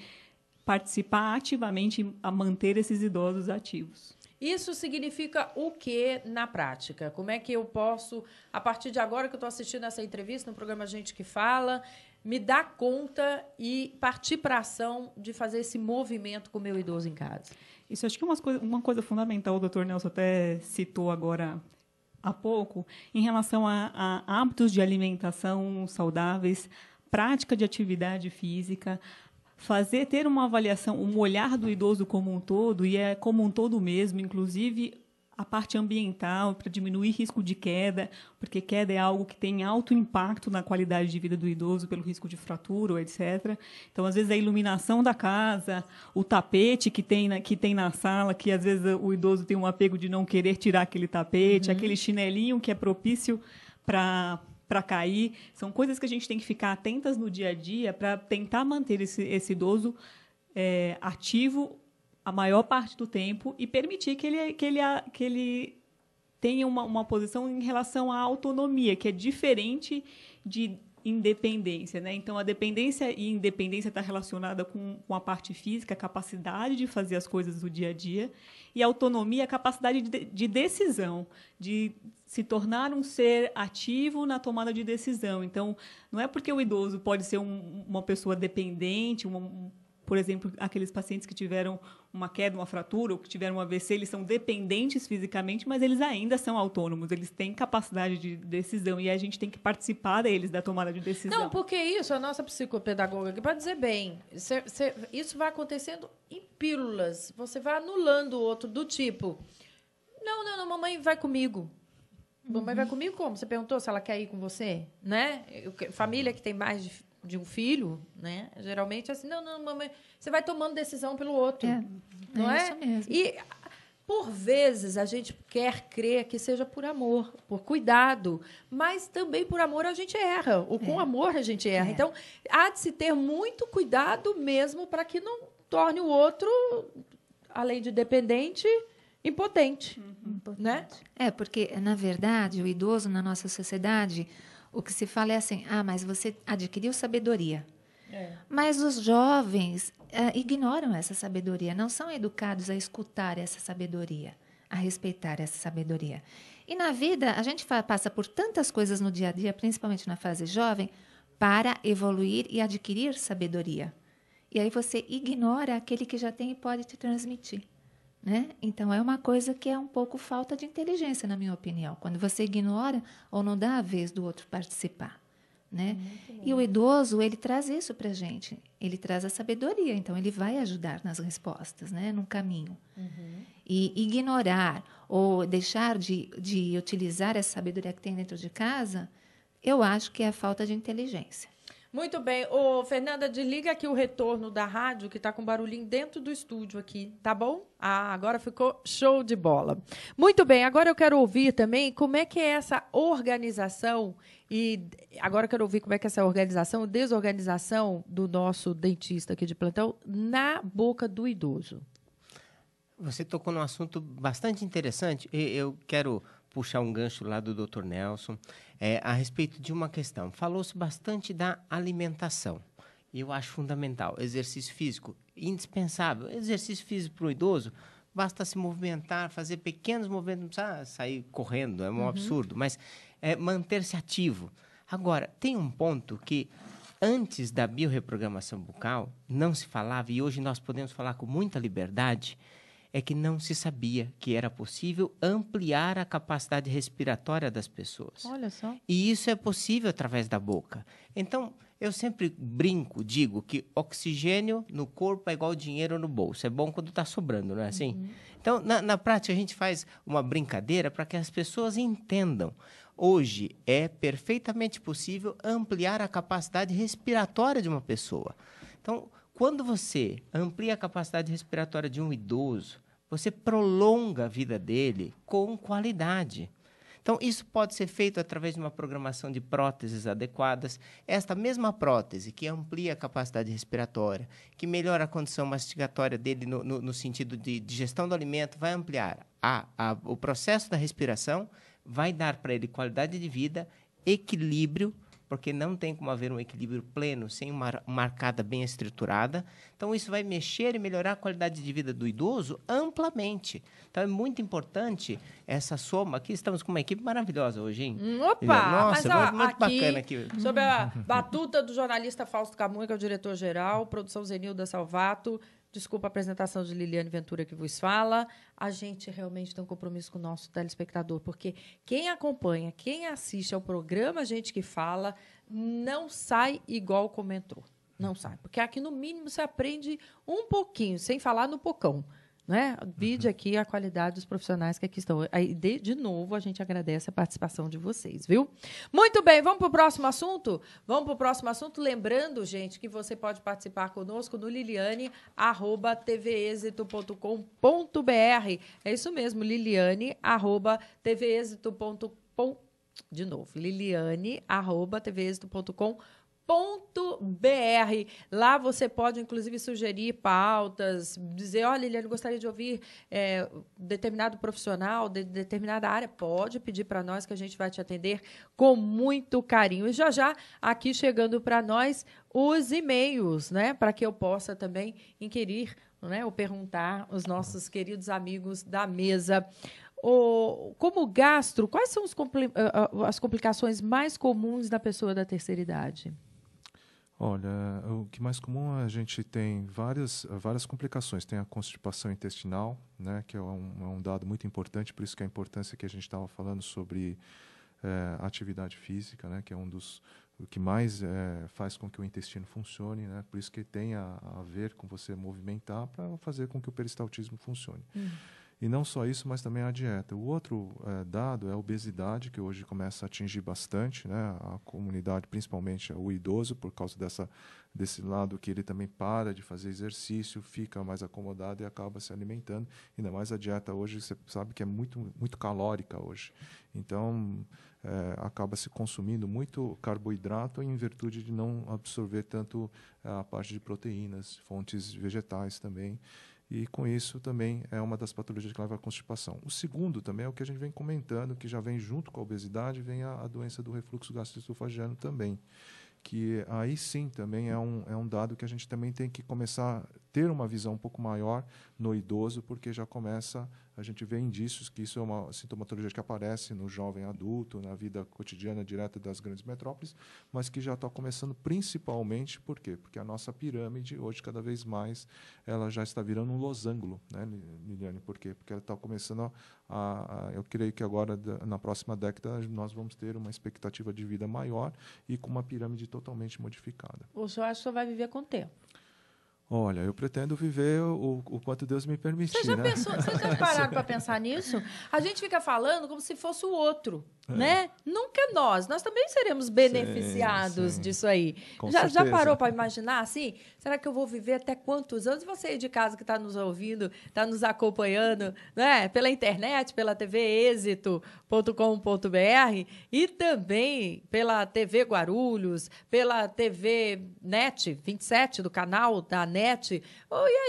participar ativamente a manter esses idosos ativos. Isso significa o que na prática? Como é que eu posso, a partir de agora que eu estou assistindo essa entrevista no programa Gente que Fala, me dar conta e partir para a ação de fazer esse movimento com o meu idoso em casa? Isso, acho que uma coisa fundamental, o doutor Nelson até citou agora há pouco, em relação a hábitos de alimentação saudáveis, prática de atividade física, ter uma avaliação, um olhar do idoso como um todo, e é como um todo mesmo, inclusive a parte ambiental, para diminuir risco de queda, porque queda é algo que tem alto impacto na qualidade de vida do idoso, pelo risco de fratura, etc. Então, às vezes, a iluminação da casa, o tapete que tem na sala, que às vezes o idoso tem um apego de não querer tirar aquele tapete, aquele chinelinho que é propício para cair, são coisas que a gente tem que ficar atentas no dia a dia para tentar manter esse idoso ativo a maior parte do tempo e permitir que ele tenha uma posição em relação à autonomia, que é diferente de independência. Né? Então, a dependência e independência está relacionada com a parte física, a capacidade de fazer as coisas do dia a dia, e a autonomia, a capacidade de decisão, de se tornar um ser ativo na tomada de decisão. Então, não é porque o idoso pode ser uma pessoa dependente, por exemplo, aqueles pacientes que tiveram uma queda, uma fratura, ou que tiveram um AVC, eles são dependentes fisicamente, mas eles ainda são autônomos, eles têm capacidade de decisão, e a gente tem que participar deles da tomada de decisão. Não, porque isso, a nossa psicopedagoga aqui, para dizer bem, isso vai acontecendo em pílulas, você vai anulando o outro, do tipo, não, mamãe vai comigo. Mamãe vai comigo como? Você perguntou se ela quer ir com você? Né? Família que tem mais de um filho, né? Geralmente é assim, não, mamãe, você vai tomando decisão pelo outro. Não é? Isso mesmo. E, por vezes, a gente quer crer que seja por amor, por cuidado, mas também por amor a gente erra, ou com amor a gente erra. Então, há de se ter muito cuidado mesmo para que não torne o outro, além de dependente, impotente. Né? Porque, na verdade, o idoso na nossa sociedade, o que se fala é assim, mas você adquiriu sabedoria. Mas os jovens ignoram essa sabedoria, não são educados a escutar essa sabedoria, a respeitar essa sabedoria. E na vida, a gente passa por tantas coisas no dia a dia, principalmente na fase jovem, para evoluir e adquirir sabedoria. E aí você ignora aquele que já tem e pode te transmitir. Né? Então, é uma coisa que é um pouco falta de inteligência, na minha opinião, quando você ignora ou não dá a vez do outro participar. né? E o idoso, ele traz isso para a gente. Ele traz a sabedoria, então ele vai ajudar nas respostas, né? No caminho. E ignorar ou deixar de utilizar essa sabedoria que tem dentro de casa, eu acho que é a falta de inteligência. Muito bem. Ô, Fernanda, desliga aqui o retorno da rádio, que está com barulhinho dentro do estúdio aqui, tá bom? Ah, agora ficou show de bola. Muito bem, agora eu quero ouvir também como é que é essa organização, e agora eu quero ouvir como é que é essa organização, desorganização do nosso dentista aqui de plantão na boca do idoso. Você tocou num assunto bastante interessante. Eu quero puxar um gancho lá do Dr. Nelson a respeito de uma questão. Falou-se bastante da alimentação. E eu acho fundamental. Exercício físico, indispensável. Exercício físico para o idoso, basta se movimentar, fazer pequenos movimentos, não precisa sair correndo, é um absurdo, mas manter-se ativo. Agora, tem um ponto que, antes da biorreprogramação bucal, não se falava, e hoje nós podemos falar com muita liberdade, é que não se sabia que era possível ampliar a capacidade respiratória das pessoas. Olha só. E isso é possível através da boca. Então, eu sempre brinco, digo que oxigênio no corpo é igual dinheiro no bolso. É bom quando está sobrando, não é assim? Então, na prática, a gente faz uma brincadeira para que as pessoas entendam. Hoje, é perfeitamente possível ampliar a capacidade respiratória de uma pessoa. Então, quando você amplia a capacidade respiratória de um idoso, você prolonga a vida dele com qualidade. Então, isso pode ser feito através de uma programação de próteses adequadas. Esta mesma prótese que amplia a capacidade respiratória, que melhora a condição mastigatória dele no sentido de digestão do alimento, vai ampliar o processo da respiração, vai dar para ele qualidade de vida, equilíbrio, porque não tem como haver um equilíbrio pleno sem uma arcada bem estruturada. Então, isso vai mexer e melhorar a qualidade de vida do idoso amplamente. Então, é muito importante essa soma. Aqui estamos com uma equipe maravilhosa hoje, hein? Opa! Nossa, Mas, muito aqui, bacana aqui. Sob a batuta do jornalista Fausto Camunha, que é o diretor-geral, produção Zenilda Salvato, desculpa a apresentação de Liliane Ventura que vos fala. A gente realmente tem um compromisso com o nosso telespectador, porque quem acompanha, quem assiste ao programa Gente que Fala, não sai igual como entrou. Não sai. Porque aqui, no mínimo, você aprende um pouquinho, sem falar no pocão. Né? Vide aqui a qualidade dos profissionais que aqui estão. Aí, de novo, a gente agradece a participação de vocês, viu? Muito bem, vamos para o próximo assunto? Vamos para o próximo assunto. Lembrando, gente, que você pode participar conosco no liliane@tvexito.com.br. É isso mesmo, liliane@tvexito.com. De novo, liliane@tvexito.com.br. Lá você pode, inclusive, sugerir pautas, dizer, olha, Liliane, gostaria de ouvir determinado profissional de determinada área. Pode pedir para nós que a gente vai te atender com muito carinho. E já, aqui chegando para nós, os e-mails, né? Para que eu possa também inquirir, né, ou perguntar aos nossos queridos amigos da mesa. Como gastro, quais são as complicações mais comuns da pessoa da terceira idade? Olha, o que mais comum, a gente tem várias complicações. Tem a constipação intestinal, né, que é um dado muito importante, por isso que a importância que a gente estava falando sobre atividade física, né, que é o que mais faz com que o intestino funcione, né, por isso que tem a ver com você movimentar para fazer com que o peristaltismo funcione. E não só isso, mas também a dieta. O outro dado é a obesidade, que hoje começa a atingir bastante, né, a comunidade, principalmente o idoso, por causa desse lado que ele também para de fazer exercício, fica mais acomodado e acaba se alimentando. Ainda mais a dieta hoje, você sabe que é muito, muito calórica hoje. Então, acaba se consumindo muito carboidrato em virtude de não absorver tanto a parte de proteínas, fontes vegetais também. E, com isso, também é uma das patologias que leva à constipação. O segundo também é o que a gente vem comentando, que já vem junto com a obesidade, vem a doença do refluxo gastroesofagano também. que aí sim também é um dado que a gente também tem que começar a ter uma visão um pouco maior no idoso, porque já começa, a gente vê indícios que isso é uma sintomatologia que aparece no jovem adulto, na vida cotidiana direta das grandes metrópoles, mas que já está começando principalmente, por quê? Porque a nossa pirâmide, hoje, cada vez mais, ela já está virando um losango, né, Liliane? Por quê? Porque ela está começando eu creio que agora, na próxima década, nós vamos ter uma expectativa de vida maior e com uma pirâmide totalmente modificada. O senhor acha que o senhor vai viver quanto tempo? Olha, eu pretendo viver o quanto Deus me permitir, Vocês já pararam para pensar nisso? A gente fica falando como se fosse o outro, né? Nunca nós. Nós também seremos beneficiados sim. disso aí. Já parou para imaginar assim? Será que eu vou viver até quantos anos? E você aí de casa que está nos ouvindo, está nos acompanhando, né? Pela internet, pela TV Êxito.com.br e também pela TV Guarulhos, pela TV NET 27 do canal da NET. E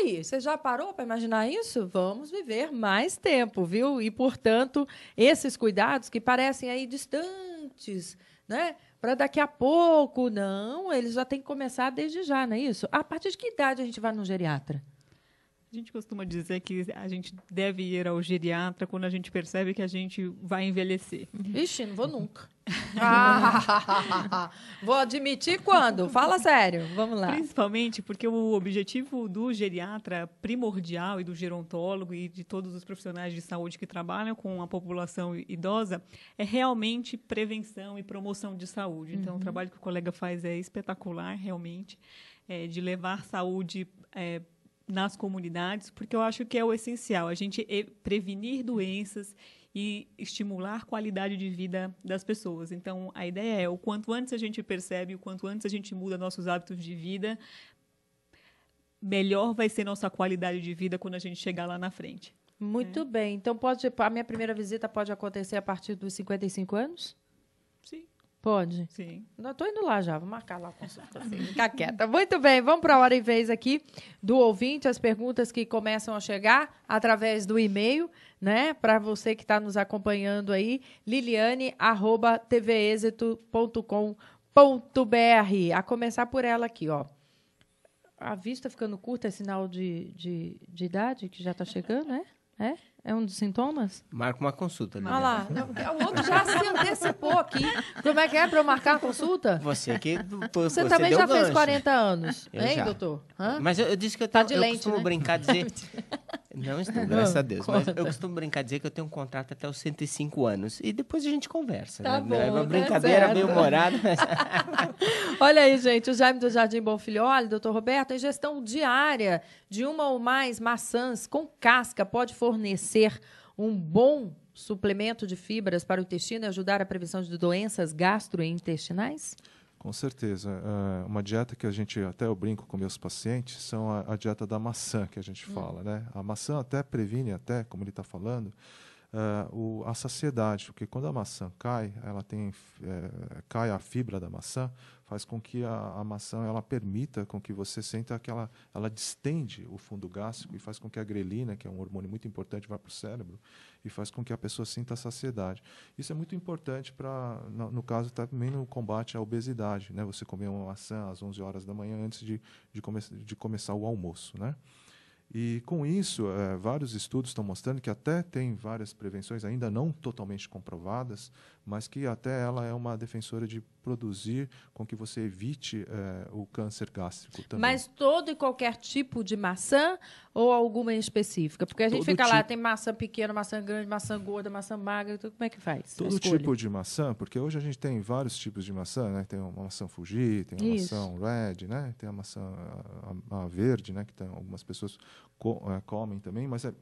aí, você já parou para imaginar isso? Vamos viver mais tempo, viu? E, portanto, esses cuidados que parecem aí distantes, né? Para daqui a pouco, não, eles já têm que começar desde já, não é isso? A partir de que idade a gente vai no geriatra? A gente costuma dizer que a gente deve ir ao geriatra quando a gente percebe que a gente vai envelhecer. Ixi, não vou nunca. Vou admitir quando? Fala sério, vamos lá. Principalmente porque o objetivo do geriatra primordial e do gerontólogo e de todos os profissionais de saúde que trabalham com a população idosa é realmente prevenção e promoção de saúde. Então, o trabalho que o colega faz é espetacular, realmente, de levar saúde nas comunidades, porque eu acho que é o essencial, a gente prevenir doenças e estimular a qualidade de vida das pessoas. Então, a ideia é, o quanto antes a gente percebe, o quanto antes a gente muda nossos hábitos de vida, melhor vai ser nossa qualidade de vida quando a gente chegar lá na frente. Muito bem. Então, a minha primeira visita pode acontecer a partir dos 55 anos? Sim. Pode? Sim. Não, estou indo lá já, vou marcar lá a consulta. Assim, ficar quieta. Muito bem, vamos para a hora e vez aqui do ouvinte, as perguntas que começam a chegar através do e-mail, né? Para você que está nos acompanhando aí, liliane@tvexito.com.br. A começar por ela aqui, ó. A vista ficando curta é sinal de idade que já está chegando, né? É um dos sintomas? Marca uma consulta, Liliane. Olha lá, o outro já se antecipou aqui. Como é que é para eu marcar a consulta? Você também já fez gancho. 40 anos, Eu hein, já. doutor? Hã? Mas eu disse que eu, Tá de eu lente, costumo né? brincar dizer... Não estou, graças a Deus. Mas Conta. eu costumo brincar dizer que eu tenho um contrato até os 105 anos. E depois a gente conversa. Tá né? bom, É uma tá brincadeira certo. meio humorada. Mas... Olha aí, gente, o Jaime do Jardim Bom Filho. Olha, doutor Roberto, a ingestão diária de uma ou mais maçãs com casca pode fornecer um bom suplemento de fibras para o intestino e ajudar a prevenção de doenças gastrointestinais? Com certeza. Uma dieta que eu brinco com meus pacientes, são a dieta da maçã, que a gente fala, né? A maçã até previne, como ele está falando, a saciedade, porque quando a maçã cai, cai a fibra da maçã, faz com que a maçã ela permita com que você sinta que ela distende o fundo gástrico e faz com que a grelina, que é um hormônio muito importante, vá para o cérebro e faz com que a pessoa sinta a saciedade. Isso é muito importante no caso também no combate à obesidade, né? Você comer uma maçã às 11 horas da manhã antes de começar o almoço, né? E, com isso, vários estudos estão mostrando que até tem várias prevenções, ainda não totalmente comprovadas, mas que até ela é uma defensora de produzir com que você evite o câncer gástrico também. Mas todo e qualquer tipo de maçã ou alguma em específica? Porque a gente fica lá, tem maçã pequena, maçã grande, maçã gorda, maçã magra, como é que faz? Todo tipo de maçã, porque hoje a gente tem vários tipos de maçã, né? Tem uma maçã Fuji, tem uma maçã Red, né? Tem a maçã a verde, né? Que tem algumas pessoas comem também, mas é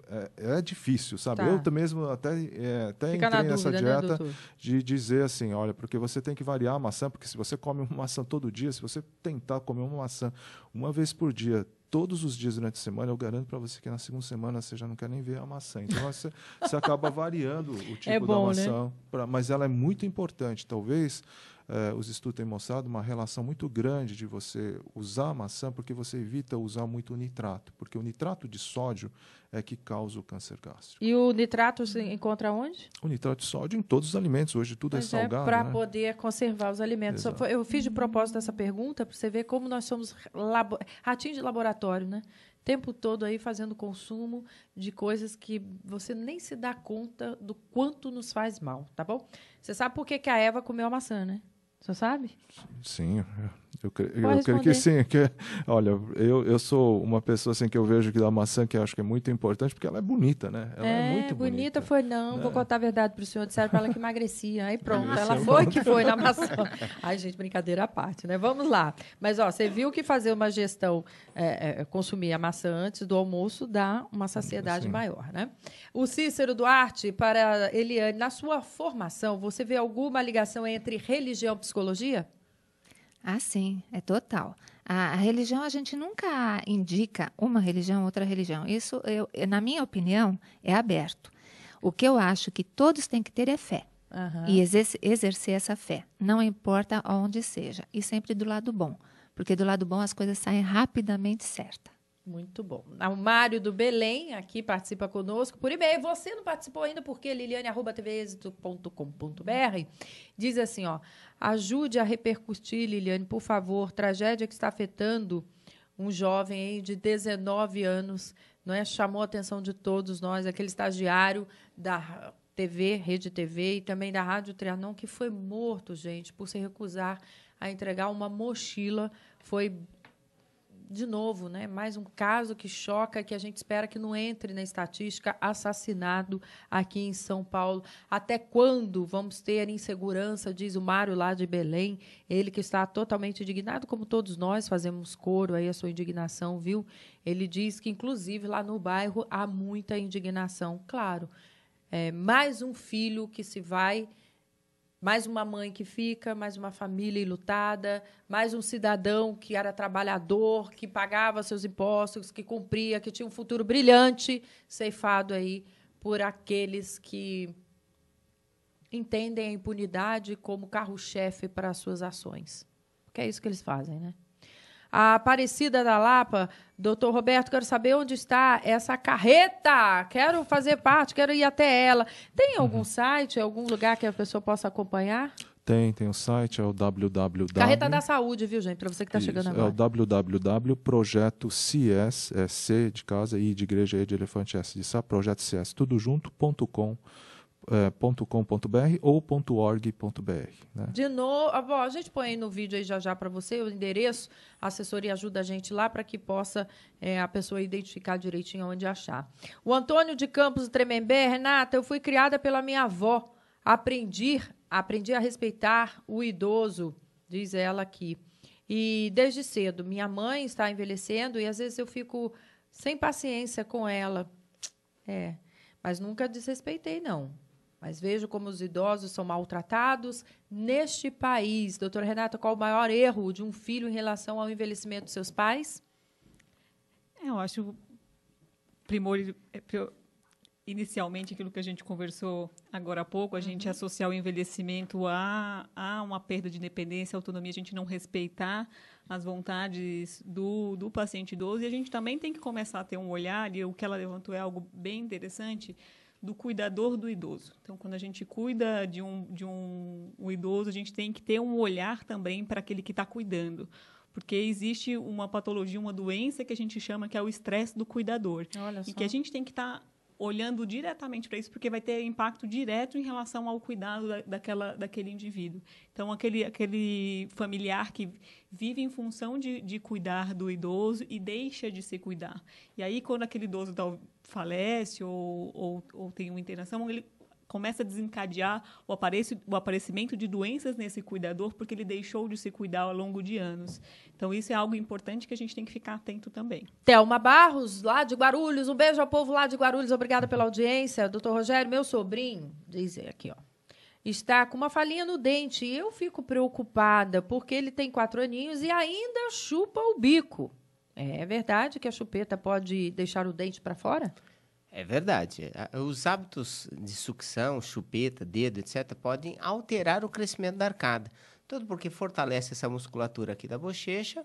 difícil, sabe? Tá. Eu mesmo até entrei nessa dieta, né, de dizer assim, olha, porque você tem que variar a maçã, porque se você come uma maçã todo dia, se você tentar comer uma maçã uma vez por dia, todos os dias durante a semana, eu garanto para você que na segunda semana você já não quer nem ver a maçã. Então, você acaba variando o tipo da maçã. Né? Mas ela é muito importante. Talvez os estudos têm mostrado uma relação muito grande de você usar a maçã porque você evita usar muito o nitrato, porque o nitrato de sódio é que causa o câncer gástrico. E o nitrato se encontra onde? O nitrato de sódio em todos os alimentos, hoje tudo é salgado. Para né? poder conservar os alimentos. Eu fiz de propósito essa pergunta para você ver como nós somos ratinhos de laboratório, né? O tempo todo aí fazendo consumo de coisas que você nem se dá conta do quanto nos faz mal, tá bom? Você sabe por que a Eva comeu a maçã, né? Você sabe? Sim, eu creio que sim. Olha, eu sou uma pessoa assim, que eu vejo que da maçã que eu acho que é muito importante, porque ela é bonita, né? Ela é muito bonita. Foi não, né? Vou contar a verdade para o senhor, disseram para ela que emagrecia. Aí pronto, Emagreceu. ela foi que foi na maçã. Ai, gente, brincadeira à parte, né? Vamos lá. Mas, ó, você viu que fazer uma gestão, consumir a maçã antes do almoço dá uma saciedade maior, né? O Cícero Duarte, para Eliane, na sua formação, você vê alguma ligação entre religião e psicologia? Ah, sim, é total. A religião, a gente nunca indica uma religião, outra religião. Isso, na minha opinião, é aberto. O que eu acho que todos têm que ter é fé. E exercer essa fé. Não importa onde seja. E sempre do lado bom. Porque do lado bom as coisas saem rapidamente certas. Muito bom. O Mário do Belém aqui participa conosco por e-mail. Você não participou ainda porque liliane@tvexito.com.br diz assim, ó, ajude a repercutir, Liliane, por favor, tragédia que está afetando um jovem aí de 19 anos, não é? Chamou a atenção de todos nós, aquele estagiário da TV, Rede TV e também da Rádio Trianon, que foi morto, gente, por se recusar a entregar uma mochila. Foi de novo, né? Mais um caso que choca, que a gente espera que não entre na estatística, assassinado aqui em São Paulo. Até quando vamos ter insegurança, diz o Mário lá de Belém, ele que está totalmente indignado, como todos nós fazemos coro aí a sua indignação, viu? Ele diz que, inclusive, lá no bairro há muita indignação. Claro, mais um filho que se vai, mais uma mãe que fica, mais uma família enlutada, mais um cidadão que era trabalhador, que pagava seus impostos, que cumpria, que tinha um futuro brilhante, ceifado aí por aqueles que entendem a impunidade como carro-chefe para as suas ações. Porque é isso que eles fazem, né? A Aparecida da Lapa, doutor Roberto, quero saber onde está essa carreta. Quero fazer parte, quero ir até ela. Tem algum site, algum lugar que a pessoa possa acompanhar? Tem o site, é o www... Carreta da Saúde, viu, gente? Para você que está chegando agora. É o www.projetocs, C de casa, I de igreja, E de elefante, S de sapo, projetocs, tudo junto, .com.br ou .org.br. Né? De novo, a gente põe aí no vídeo aí já para você o endereço, a assessoria ajuda a gente lá para que possa a pessoa identificar direitinho onde achar. O Antônio de Campos Tremembé, Renata, eu fui criada pela minha avó, aprendi a respeitar o idoso, diz ela aqui. E desde cedo, minha mãe está envelhecendo e às vezes eu fico sem paciência com ela. Mas nunca desrespeitei, não. Mas vejo como os idosos são maltratados neste país. Doutora Renata, qual o maior erro de um filho em relação ao envelhecimento dos seus pais? Eu acho inicialmente aquilo que a gente conversou agora há pouco, a gente associar o envelhecimento a uma perda de independência, autonomia, a gente não respeitar as vontades do paciente idoso, e a gente também tem que começar a ter um olhar, e o que ela levantou é algo bem interessante, do cuidador do idoso. Então, quando a gente cuida de um idoso, a gente tem que ter um olhar também para aquele que está cuidando. Porque existe uma patologia, uma doença que a gente chama que é o estresse do cuidador. Olha só. E que a gente tem que estar olhando diretamente para isso, porque vai ter impacto direto em relação ao cuidado daquele indivíduo. Então, aquele familiar que vive em função de cuidar do idoso e deixa de se cuidar. E aí, quando aquele idoso falece ou tem uma internação, ele começa a desencadear o aparecimento de doenças nesse cuidador, porque ele deixou de se cuidar ao longo de anos. Então, isso é algo importante que a gente tem que ficar atento também. Thelma Barros, lá de Guarulhos. Um beijo ao povo lá de Guarulhos. Obrigada pela audiência. Doutor Rogério, meu sobrinho, diz aqui, ó, está com uma falhinha no dente. E eu fico preocupada, porque ele tem 4 aninhos e ainda chupa o bico. É verdade que a chupeta pode deixar o dente para fora? É verdade. Os hábitos de sucção, chupeta, dedo, etc., podem alterar o crescimento da arcada. Tudo porque fortalece essa musculatura aqui da bochecha,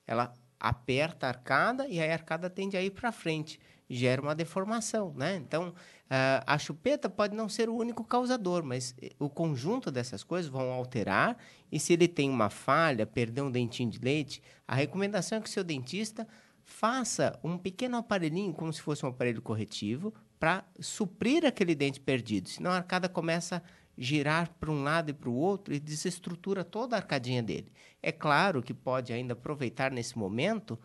ela aperta a arcada e aí a arcada tende a ir para frente, gera uma deformação, né? Então, a chupeta pode não ser o único causador, mas o conjunto dessas coisas vão alterar, e se ele tem uma falha, perdeu um dentinho de leite, a recomendação é que o seu dentista faça um pequeno aparelhinho, como se fosse um aparelho corretivo, para suprir aquele dente perdido, senão a arcada começa a girar para um lado e para o outro e desestrutura toda a arcadinha dele. É claro que pode ainda aproveitar nesse momento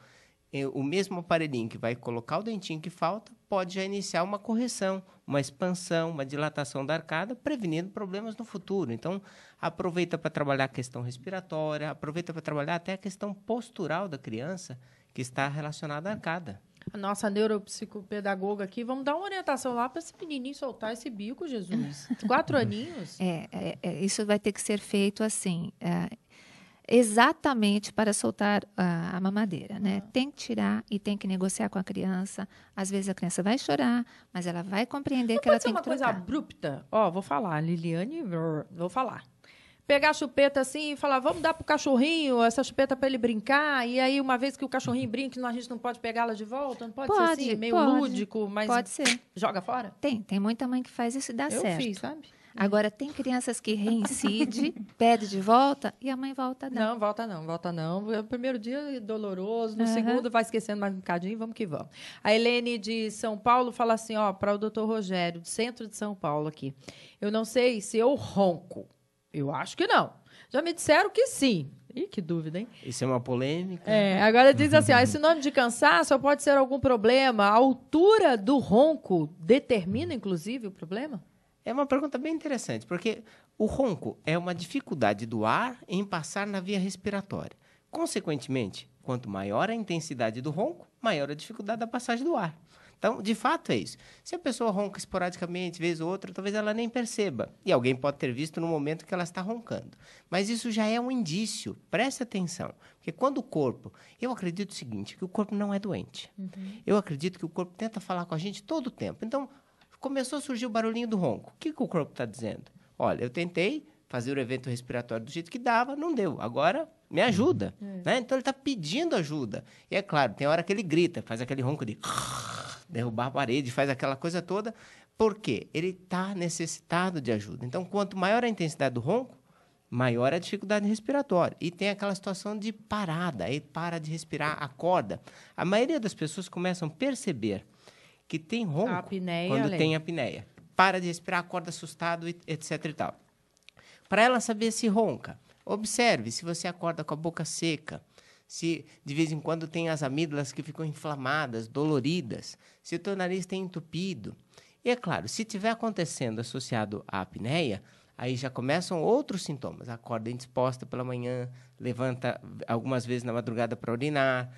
o mesmo aparelhinho que vai colocar o dentinho que falta, pode já iniciar uma correção, uma expansão, uma dilatação da arcada, prevenindo problemas no futuro. Então, aproveita para trabalhar a questão respiratória, aproveita para trabalhar até a questão postural da criança, que está relacionada à arcada. A nossa neuropsicopedagoga aqui, vamos dar uma orientação lá para esse menininho soltar esse bico, Jesus. 4 aninhos. Isso vai ter que ser feito assim, exatamente para soltar a mamadeira, né? Tem que tirar e tem que negociar com a criança. Às vezes a criança vai chorar, mas ela vai compreender que ela tem que trocar. Pode ser uma coisa abrupta. Vou falar, Liliane, vou falar. Pegar a chupeta assim e falar, vamos dar pro cachorrinho essa chupeta para ele brincar, e aí uma vez que o cachorrinho brinca, a gente não pode pegá-la de volta? Não pode ser assim, meio lúdico, mas pode ser. Joga fora? Tem muita mãe que faz isso e dá certo. Eu fiz, sabe? Agora, tem crianças que reincide, pede de volta, e a mãe volta não. Não, volta não. O primeiro dia é doloroso, no segundo vai esquecendo mais um bocadinho, vamos que vamos. A Helene de São Paulo fala assim, para o doutor Rogério, do centro de São Paulo aqui. Eu não sei se eu ronco. Eu acho que não. Já me disseram que sim. Ih, que dúvida, hein? Isso é uma polêmica. Agora diz assim, esse nome de cansaço pode ser algum problema? A altura do ronco determina, inclusive, o problema? É uma pergunta bem interessante, porque o ronco é uma dificuldade do ar em passar na via respiratória. Consequentemente, quanto maior a intensidade do ronco, maior a dificuldade da passagem do ar. Então, de fato, é isso. Se a pessoa ronca esporadicamente, vez ou outra, talvez ela nem perceba. E alguém pode ter visto no momento que ela está roncando. Mas isso já é um indício. Preste atenção. Porque quando o corpo... Eu acredito o seguinte, que o corpo não é doente. Eu acredito que o corpo tenta falar com a gente todo o tempo. Então, começou a surgir o barulhinho do ronco. O que o corpo está dizendo? Olha, eu tentei fazer o evento respiratório do jeito que dava, não deu. Agora, me ajuda. Né? Então, ele está pedindo ajuda. E é claro, tem hora que ele grita, faz aquele ronco de... derrubar a parede, faz aquela coisa toda. Por quê? Ele está necessitado de ajuda. Então, quanto maior a intensidade do ronco, maior a dificuldade respiratória. E tem aquela situação de parada, aí para de respirar, acorda. A maioria das pessoas começam a perceber que tem ronco quando tem apneia. Para de respirar, acorda assustado, etc. e tal. Para ela saber se ronca, observe se você acorda com a boca seca, se de vez em quando tem as amígdalas que ficam inflamadas, doloridas, se o teu nariz tem entupido. E é claro, se estiver acontecendo associado à apneia, aí já começam outros sintomas. Acorda indisposta pela manhã, levanta algumas vezes na madrugada para urinar,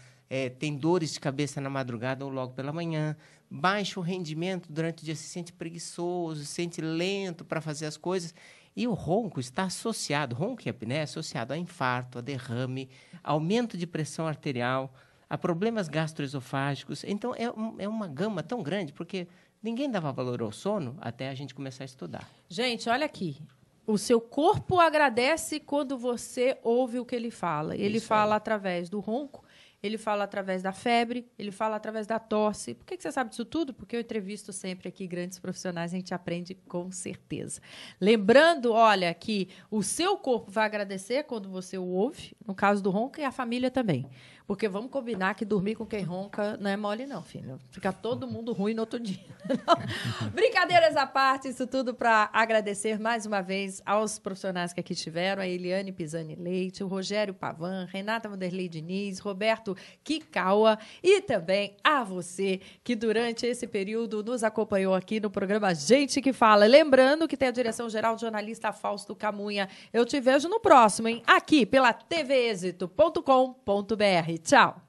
tem dores de cabeça na madrugada ou logo pela manhã, baixo rendimento durante o dia, se sente preguiçoso, se sente lento para fazer as coisas. E o ronco está associado, ronco e apneia, associado a infarto, a derrame, aumento de pressão arterial, a problemas gastroesofágicos. Então, é uma gama tão grande, porque ninguém dava valor ao sono até a gente começar a estudar. Gente, olha aqui. O seu corpo agradece quando você ouve o que ele fala. Ele fala através do ronco, ele fala através da febre, ele fala através da tosse. Por que você sabe disso tudo? Porque eu entrevisto sempre aqui grandes profissionais, a gente aprende com certeza. Lembrando, olha, que o seu corpo vai agradecer quando você o ouve, no caso do ronco, e a família também. Porque vamos combinar que dormir com quem ronca não é mole, não, filho. Fica todo mundo ruim no outro dia. Brincadeiras à parte, isso tudo para agradecer mais uma vez aos profissionais que aqui estiveram, a Eliane Pisani Leite, o Rogério Pavan, Renata Vanderlei Diniz, Roberto Kikawa e também a você que durante esse período nos acompanhou aqui no programa Gente que Fala. Lembrando que tem a direção-geral do jornalista Fausto Camunha. Eu te vejo no próximo, hein? Aqui pela tvexito.com.br. Tchau!